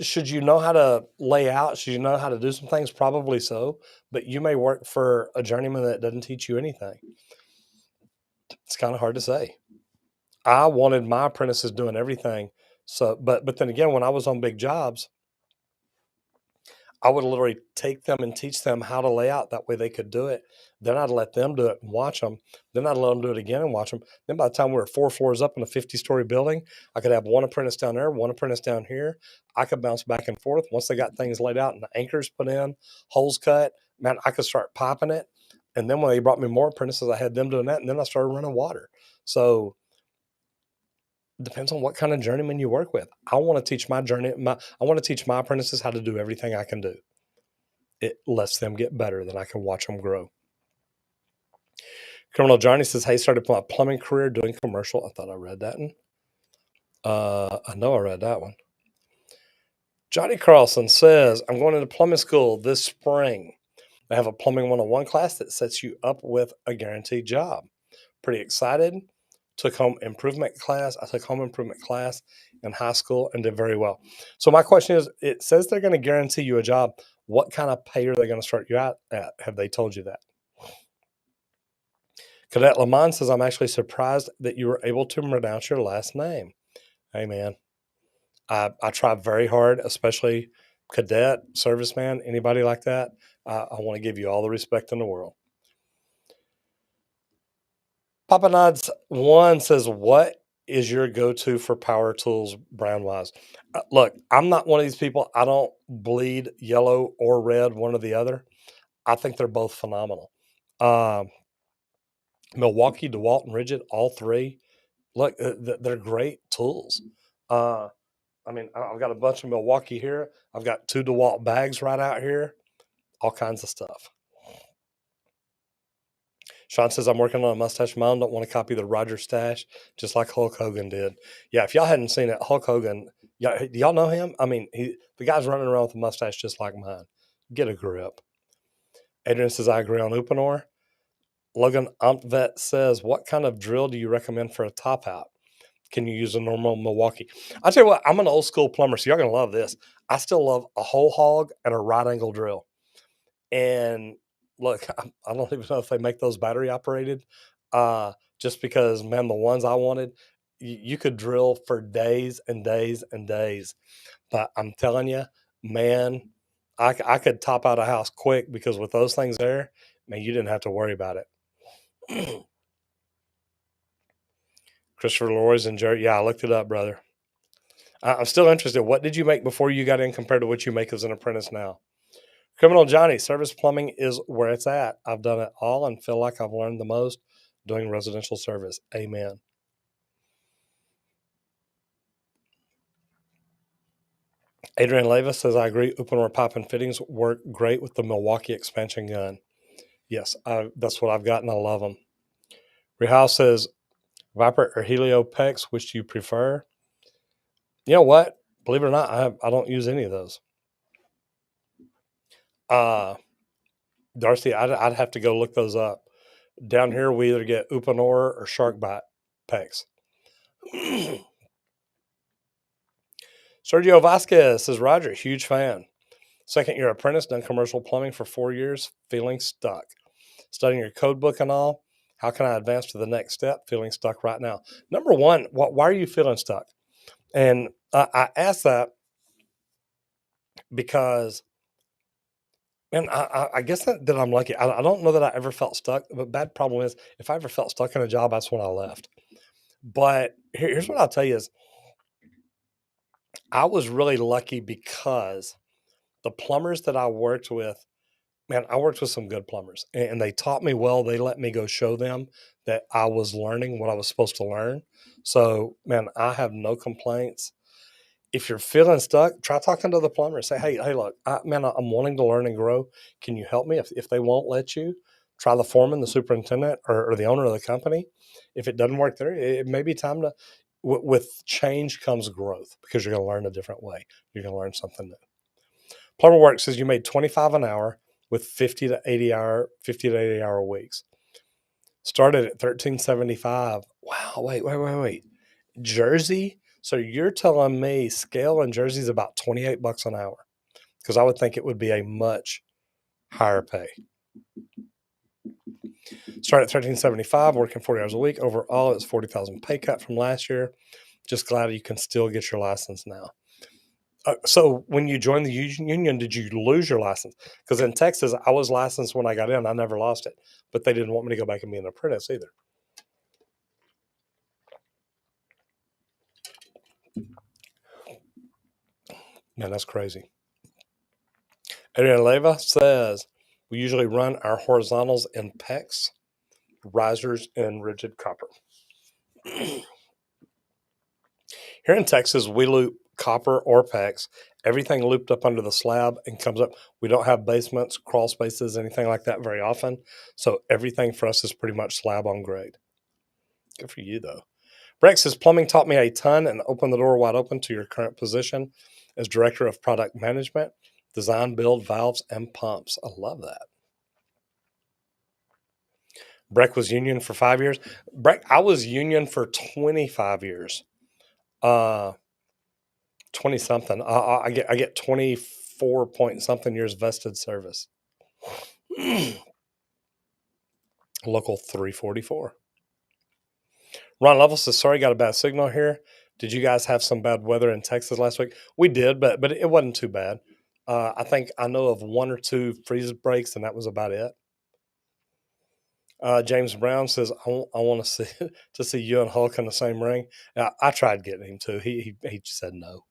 should you know how to lay out? Should you know how to do some things? Probably so. But you may work for a journeyman that doesn't teach you anything. It's kind of hard to say. I wanted my apprentices doing everything. So, but then again, when I was on big jobs, I would literally take them and teach them how to lay out. That way they could do it. Then I'd let them do it and watch them. Then I'd let them do it again and watch them. Then by the time we were 4 floors up in a 50-story building, I could have one apprentice down there, one apprentice down here. I could bounce back and forth. Once they got things laid out and the anchors put in, holes cut, man, I could start popping it. And then when they brought me more apprentices, I had them doing that. And then I started running water. So it depends on what kind of journeyman you work with. I want to teach I want to teach my apprentices how to do everything I can do. It lets them get better, then I can watch them grow. Criminal Johnny says, hey, started my plumbing career doing commercial. I thought I read that one. I know I read that one. Johnny Carlson says, I'm going into plumbing school this spring. I have a plumbing 101 class that sets you up with a guaranteed job. Pretty excited. Took home improvement class. I took home improvement class in high school and did very well. So my question is, it says they're going to guarantee you a job. What kind of pay are they going to start you out at? Have they told you that? Cadet Lamont says, I'm actually surprised that you were able to pronounce your last name. Hey, man, I try very hard, especially cadet, serviceman, anybody like that. I want to give you all the respect in the world. Papa Nods 1 says, what is your go-to for power tools brand wise? Look, I'm not one of these people. I don't bleed yellow or red, one or the other. I think they're both phenomenal. Milwaukee, DeWalt, and Rigid, all three. Look, they're great tools. I mean, I've got a bunch of Milwaukee here. I've got 2 DeWalt bags right out here. All kinds of stuff. Sean says, I'm working on a mustache mom. Don't want to copy the Roger stash, just like Hulk Hogan did. Yeah, if y'all hadn't seen it, Hulk Hogan, y'all know him? I mean, the guy's running around with a mustache just like mine. Get a grip. Adrian says, I agree on Upanor. Logan Ampvet says, what kind of drill do you recommend for a top out? Can you use a normal Milwaukee? I'll tell you what, I'm an old school plumber, so y'all going to love this. I still love a whole hog and a right angle drill. And look, I don't even know if they make those battery operated, just because, man, the ones I wanted, you could drill for days and days and days. But I'm telling you, man, I could top out a house quick because with those things there, man, you didn't have to worry about it. Christopher Leroy's and Jerry. Yeah, I looked it up, brother. I'm still interested. What did you make before you got in compared to what you make as an apprentice now? Criminal Johnny, service plumbing is where it's at. I've done it all and feel like I've learned the most doing residential service. Amen. Adrian Leva says, I agree. Open door pipe and fittings work great with the Milwaukee expansion gun. Yes, that's what I've got, and I love them. Rihal says, Viper or Helio PEX, which do you prefer? You know what? Believe it or not, I don't use any of those. Darcy, I'd have to go look those up. Down here, we either get Upanor or Sharkbite PEX. Sergio Vasquez says, Roger, huge fan. Second year apprentice, done commercial plumbing for 4 years, feeling stuck. Studying your code book and all. How can I advance to the next step? Feeling stuck right now. Number one, why are you feeling stuck? And I ask that because, man, I guess that I'm lucky. I don't know that I ever felt stuck. But bad problem is, if I ever felt stuck in a job, that's when I left. But here's what I'll tell you is, I was really lucky because the plumbers that I worked with, man, I worked with some good plumbers, and they taught me well. They let me go show them that I was learning what I was supposed to learn. So, man, I have no complaints. If you're feeling stuck, try talking to the plumber. Say, hey, look, man, I'm wanting to learn and grow. Can you help me? If they won't let you, try the foreman, the superintendent, or the owner of the company. If it doesn't work there, it may be time to. With change comes growth, because you're going to learn a different way. You're going to learn something new. Plumber Work says you made $25 an hour with 50 to 80 hour weeks. Started at $13.75. Wow, wait. Jersey? So you're telling me scale in Jersey is about $28 an hour? Because I would think it would be a much higher pay. Started at $13.75, working 40 hours a week. Overall, it's $40,000 pay cut from last year. Just glad you can still get your license now. So when you joined the union, did you lose your license? Because in Texas, I was licensed when I got in. I never lost it. But they didn't want me to go back and be an apprentice either. Man, that's crazy. Adrian Leva says, we usually run our horizontals in PEX, risers in rigid copper. Here in Texas, we loop copper or PEX, everything looped up under the slab and comes up. We don't have basements, crawl spaces, anything like that very often. So everything for us is pretty much slab on grade. Good for you, though. Breck says, plumbing taught me a ton and opened the door wide open to your current position as Director of Product Management, Design, Build, Valves, and Pumps. I love that. Breck was union for 5 years. Breck, I was union for 25 years. 20 something. I get 24 point something years vested service. Local 344. Ron Lovell says, sorry, got a bad signal here. Did you guys have some bad weather in Texas last week? We did, but it wasn't too bad. I think I know of 1 or 2 freeze breaks, and that was about it. James Brown says, I want to see you and Hulk in the same ring. I tried getting him to. He said no.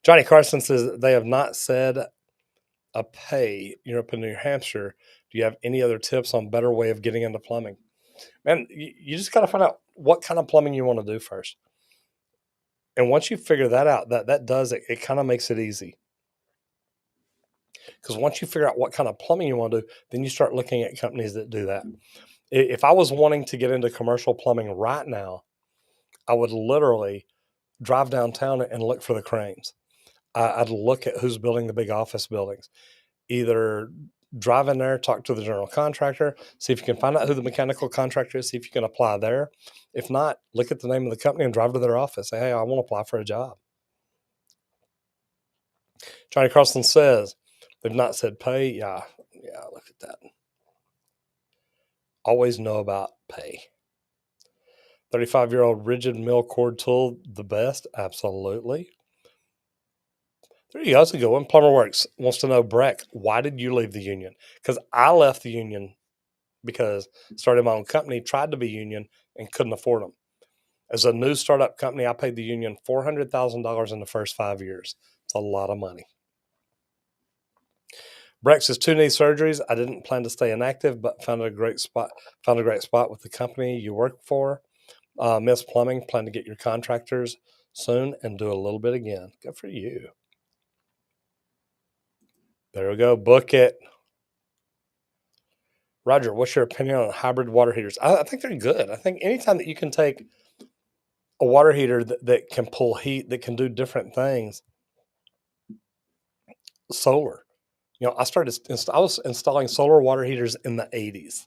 Johnny Carson says, they have not said a pay. You're up in New Hampshire. Do you have any other tips on better way of getting into plumbing? Man, you just got to find out what kind of plumbing you want to do first. And once you figure that out, that does it. It kind of makes it easy. Because once you figure out what kind of plumbing you want to do, then you start looking at companies that do that. If I was wanting to get into commercial plumbing right now, I would literally drive downtown and look for the cranes. I'd look at who's building the big office buildings. Either drive in there, talk to the general contractor, see if you can find out who the mechanical contractor is, see if you can apply there. If not, look at the name of the company and drive to their office. Say, hey, I want to apply for a job. Johnny Carlson says, they've not said pay. Yeah, look at that. Always know about pay. 35-year-old rigid mill cord tool, the best? Absolutely. There you go. That's a good one. Plumber Works wants to know, Breck, why did you leave the union? Because I left the union because started my own company, tried to be union, and couldn't afford them. As a new startup company, I paid the union $400,000 in the first 5 years. It's a lot of money. Brex is 2 knee surgeries. I didn't plan to stay inactive, but found a great spot with the company you work for. Miss Plumbing, plan to get your contractors soon and do a little bit again. Good for you. There we go. Book it. Roger, what's your opinion on hybrid water heaters? I think they're good. I think anytime that you can take a water heater that can pull heat, that can do different things, solar. You know, I was installing solar water heaters in the 80s.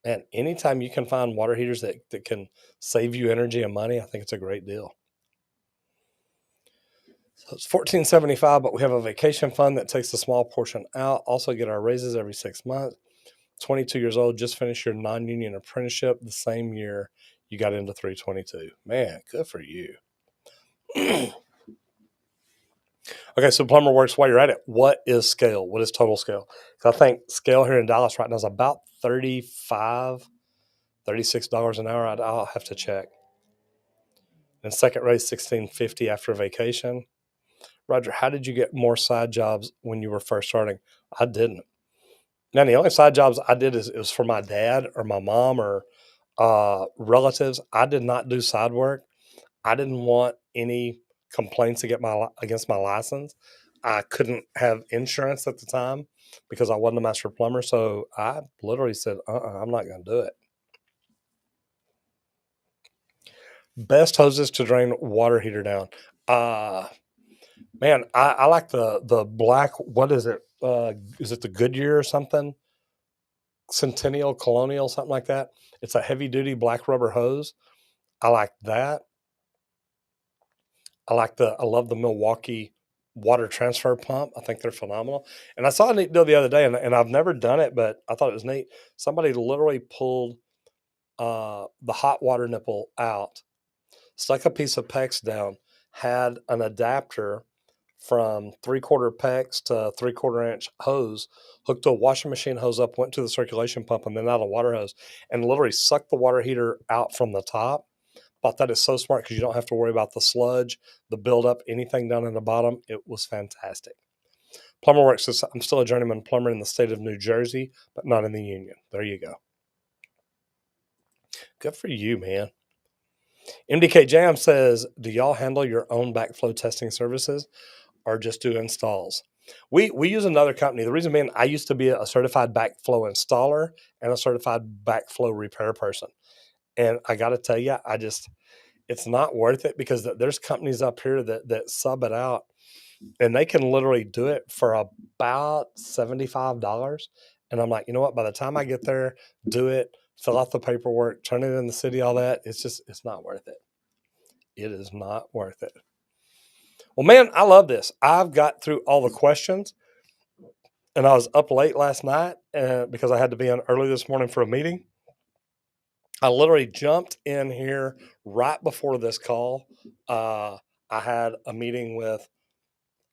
And anytime you can find water heaters that can save you energy and money, I think it's a great deal. So it's $14.75, but we have a vacation fund that takes a small portion out. Also get our raises every 6 months. 22 years old, just finished your non-union apprenticeship the same year you got into 322. Man, good for you. Okay, so plumber works while you're at it. What is scale? What is total scale? I think scale here in Dallas right now is about $36 an hour. I'll have to check. And second raise $16.50 after vacation. Roger, how did you get more side jobs when you were first starting? I didn't. Now the only side jobs I did it was for my dad or my mom or relatives. I did not do side work. I didn't want any complaints against my license. I couldn't have insurance at the time because I wasn't a master plumber. So I literally said, I'm not going to do it. Best hoses to drain water heater down. Man, I like the black. What is it? Is it the Goodyear or something? Centennial, Colonial, something like that. It's a heavy duty black rubber hose. I like that. I love the Milwaukee water transfer pump. I think they're phenomenal. And I saw a neat deal the other day, and I've never done it, but I thought it was neat. Somebody literally pulled the hot water nipple out, stuck a piece of PEX down, had an adapter from 3/4 PEX to 3/4 inch hose, hooked a washing machine hose up, went to the circulation pump, and then out a water hose, and literally sucked the water heater out from the top. Thought that is so smart because you don't have to worry about the sludge, the buildup, anything down in the bottom. It was fantastic. Plumber Works says, I'm still a journeyman plumber in the state of New Jersey, but not in the union. There you go. Good for you, man. MDK Jam says, do y'all handle your own backflow testing services or just do installs? We use another company. The reason being, I used to be a certified backflow installer and a certified backflow repair person. And I got to tell you, it's not worth it because there's companies up here that sub it out and they can literally do it for about $75. And I'm like, you know what? By the time I get there, do it, fill out the paperwork, turn it in the city, all that. It's not worth it. It is not worth it. Well, man, I love this. I've got through all the questions and I was up late last night because I had to be on early this morning for a meeting. I literally jumped in here right before this call. I had a meeting with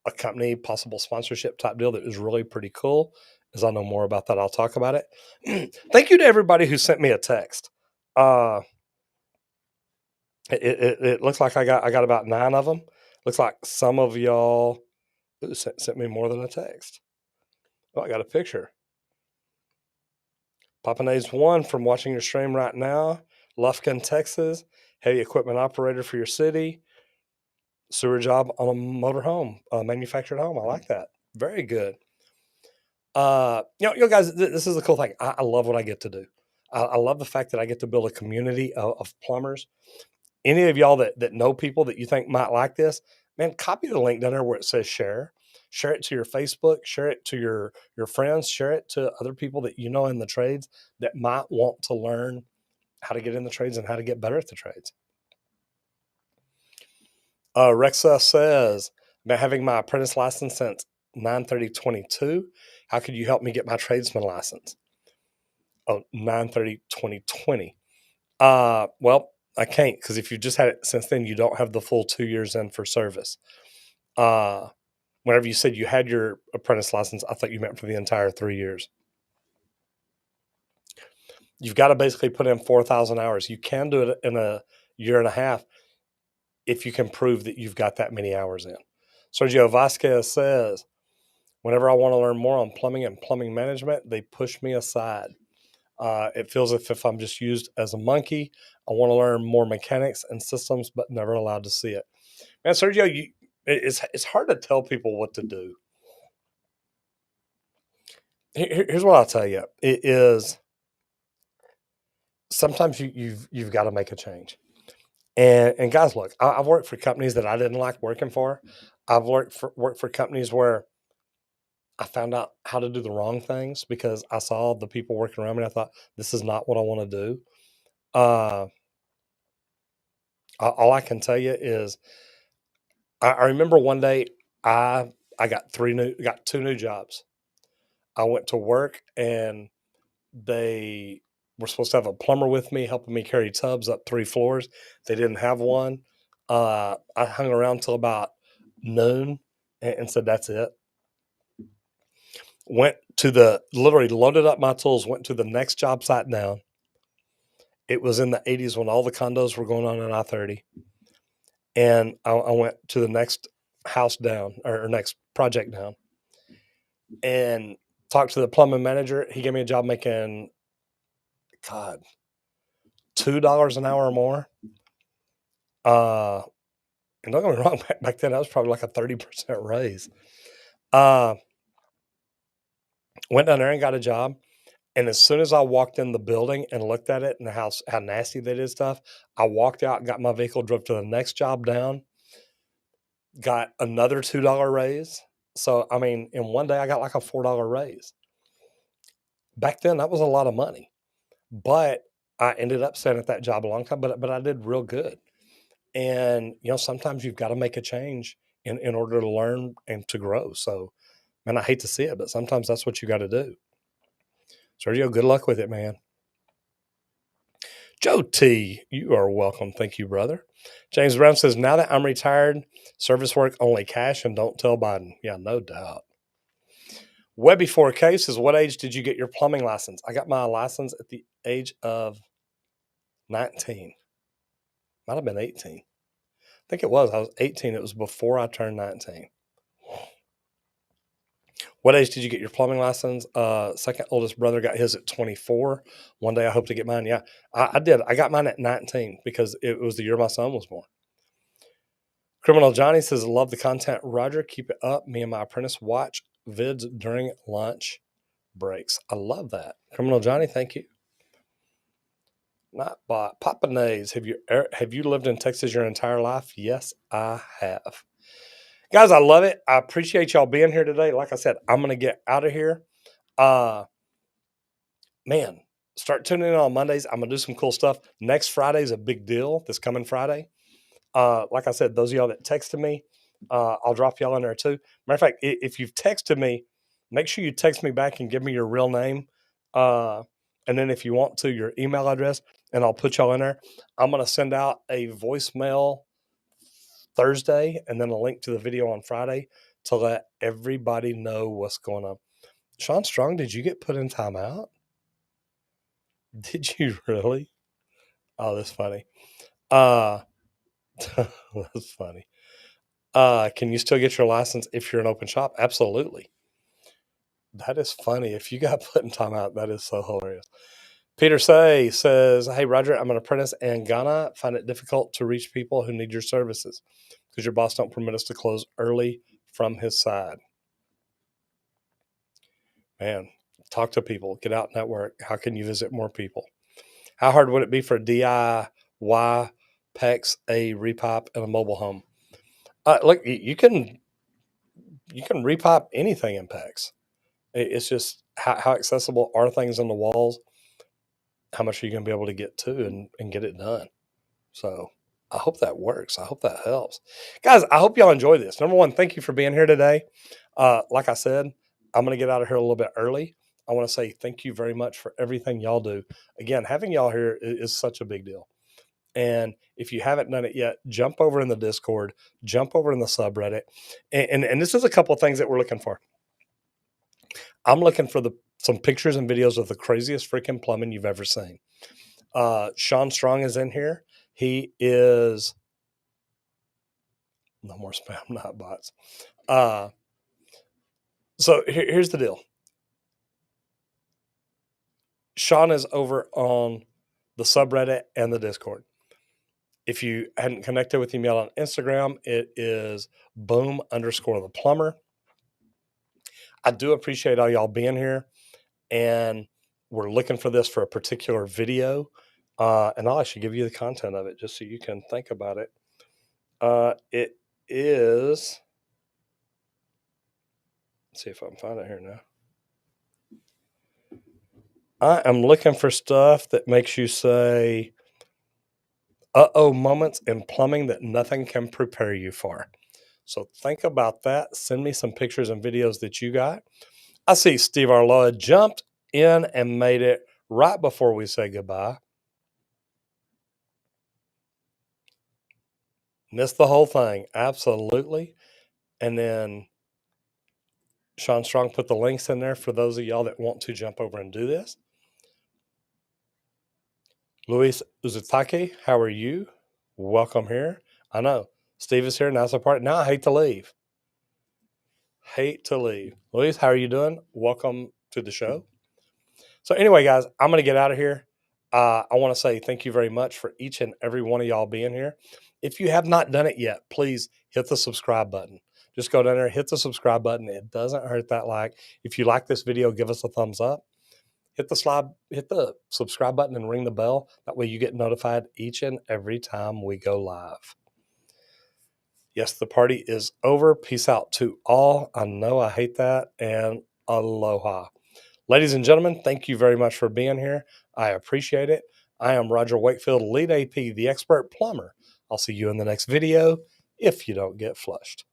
a company, possible sponsorship type deal that was really pretty cool. As I know more about that, I'll talk about it. Thank you to everybody who sent me a text. It looks like I got about 9 of them. Looks like some of y'all sent me more than a text. Oh, I got a picture. Papanese 1 from watching your stream right now. Lufkin, Texas. Heavy equipment operator for your city. Sewer job on a motorhome, a manufactured home. I like that. Very good. Guys, this is the cool thing. I love what I get to do. I love the fact that I get to build a community of plumbers. Any of y'all that know people that you think might like this, man, copy the link down there where it says share. Share it to your Facebook, share it to your friends, share it to other people that you know in the trades that might want to learn how to get in the trades and how to get better at the trades. Rexa says, been having my apprentice license since 9/30/22. How could you help me get my tradesman license? Oh, 9/30/2020. Well, I can't because if you just had it since then, you don't have the full 2 years in for service. Whenever you said you had your apprentice license, I thought you meant for the entire 3 years. You've got to basically put in 4,000 hours. You can do it in a year and a half if you can prove that you've got that many hours in. Sergio Vasquez says, whenever I want to learn more on plumbing and plumbing management, they push me aside. It feels as if I'm just used as a monkey. I want to learn more mechanics and systems, but never allowed to see it. Man, Sergio, it's hard to tell people what to do. Here's what I'll tell you. It is sometimes you've got to make a change. And guys, look, I've worked for companies that I didn't like working for. I've worked for companies where I found out how to do the wrong things because I saw the people working around me. And I thought, this is not what I want to do. Uh, all I can tell you is I remember one day I got two new jobs. I went to work and they were supposed to have a plumber with me helping me carry tubs up 3 floors. They didn't have one. I hung around till about noon and said, that's it. Literally loaded up my tools, went to the next job site down. It was in the 80s when all the condos were going on in I-30. And I went to the next house down or next project down and talked to the plumbing manager. He gave me a job making, God, $2 an hour or more. And don't get me wrong, back then that was probably like a 30% raise. Went down there and got a job. And as soon as I walked in the building and looked at it and how nasty they did stuff, I walked out, got my vehicle, drove to the next job down, got another $2 raise. So, I mean, in one day I got like a $4 raise. Back then that was a lot of money, but I ended up staying at that job a long time, but I did real good. And, sometimes you've got to make a change in order to learn and to grow. So, man, I hate to see it, but sometimes that's what you got to do. Sergio, good luck with it, man. Joe T, you are welcome. Thank you, brother. James Brown says, now that I'm retired, service work only cash and don't tell Biden. Yeah, no doubt. Webby 4K says, what age did you get your plumbing license? I got my license at the age of 19. Might have been 18. I think it was. I was 18. It was before I turned 19. What age did you get your plumbing license? Second oldest brother got his at 24. One day I hope to get mine. Yeah, I did. I got mine at 19 because it was the year my son was born. Criminal Johnny says, love the content, Roger. Keep it up. Me and my apprentice watch vids during lunch breaks. I love that. Criminal Johnny, thank you. Not bot. Papa Nays, have you lived in Texas your entire life? Yes, I have. Guys, I love it. I appreciate y'all being here today. Like I said, I'm going to get out of here. Man, start tuning in on Mondays. I'm going to do some cool stuff. Next Friday is a big deal. This coming Friday. Like I said, those of y'all that texted me, I'll drop y'all in there too. Matter of fact, if you've texted me, make sure you text me back and give me your real name. And then if you want to, your email address, and I'll put y'all in there. I'm going to send out a voicemail Thursday and then a link to the video on Friday to let everybody know what's going on. Sean Strong, did you get put in timeout? Did you really? Oh, that's funny. That's funny. Can you still get your license if you're an open shop? Absolutely. That is funny. If you got put in timeout, that is so hilarious. Peter Say says, hey, Roger, I'm an apprentice in Ghana. Find it difficult to reach people who need your services because your boss don't permit us to close early from his side. Man, talk to people. Get out, network. How can you visit more people? How hard would it be for DIY PEX, a repipe, and a mobile home? Look, you can repipe anything in PEX. It's just how accessible are things on the walls? How much are you going to be able to get to and get it done? So I hope that works. I hope that helps. Guys, I hope y'all enjoy this. Number one, thank you for being here today. Like I said, I'm going to get out of here a little bit early. I want to say thank you very much for everything y'all do. Again, having y'all here is such a big deal. And if you haven't done it yet, jump over in the Discord, jump over in the subreddit. And this is a couple of things that we're looking for. I'm looking for the some pictures and videos of the craziest freaking plumbing you've ever seen. Sean Strong is in here. He is no more spam, not bots. So here's the deal. Sean is over on the subreddit and the Discord. If you hadn't connected with him yet on Instagram, it is boom_the plumber. I do appreciate all y'all being here, and we're looking for this for a particular video. And I'll actually give you the content of it just so you can think about it. It is, let's see if I can find it here now. I am looking for stuff that makes you say, uh-oh moments in plumbing that nothing can prepare you for. So think about that. Send me some pictures and videos that you got. I see Steve Arloa jumped in and made it right before we say goodbye. Missed the whole thing. Absolutely. And then Sean Strong put the links in there for those of y'all that want to jump over and do this. Luis Uzutake, how are you? Welcome here. I know. Steve is here. Now's the part. Now I hate to leave. Hate to leave. Luis, how are you doing? Welcome to the show. So anyway, guys, I'm going to get out of here. I want to say thank you very much for each and every one of y'all being here. If you have not done it yet, please hit the subscribe button. Just go down there, hit the subscribe button. It doesn't hurt that like. If you like this video, give us a thumbs up. Hit the subscribe button and ring the bell. That way you get notified each and every time we go live. Yes, the party is over. Peace out to all. I know I hate that. And aloha. Ladies and gentlemen, thank you very much for being here. I appreciate it. I am Roger Wakefield, Lead AP, the expert plumber. I'll see you in the next video if you don't get flushed.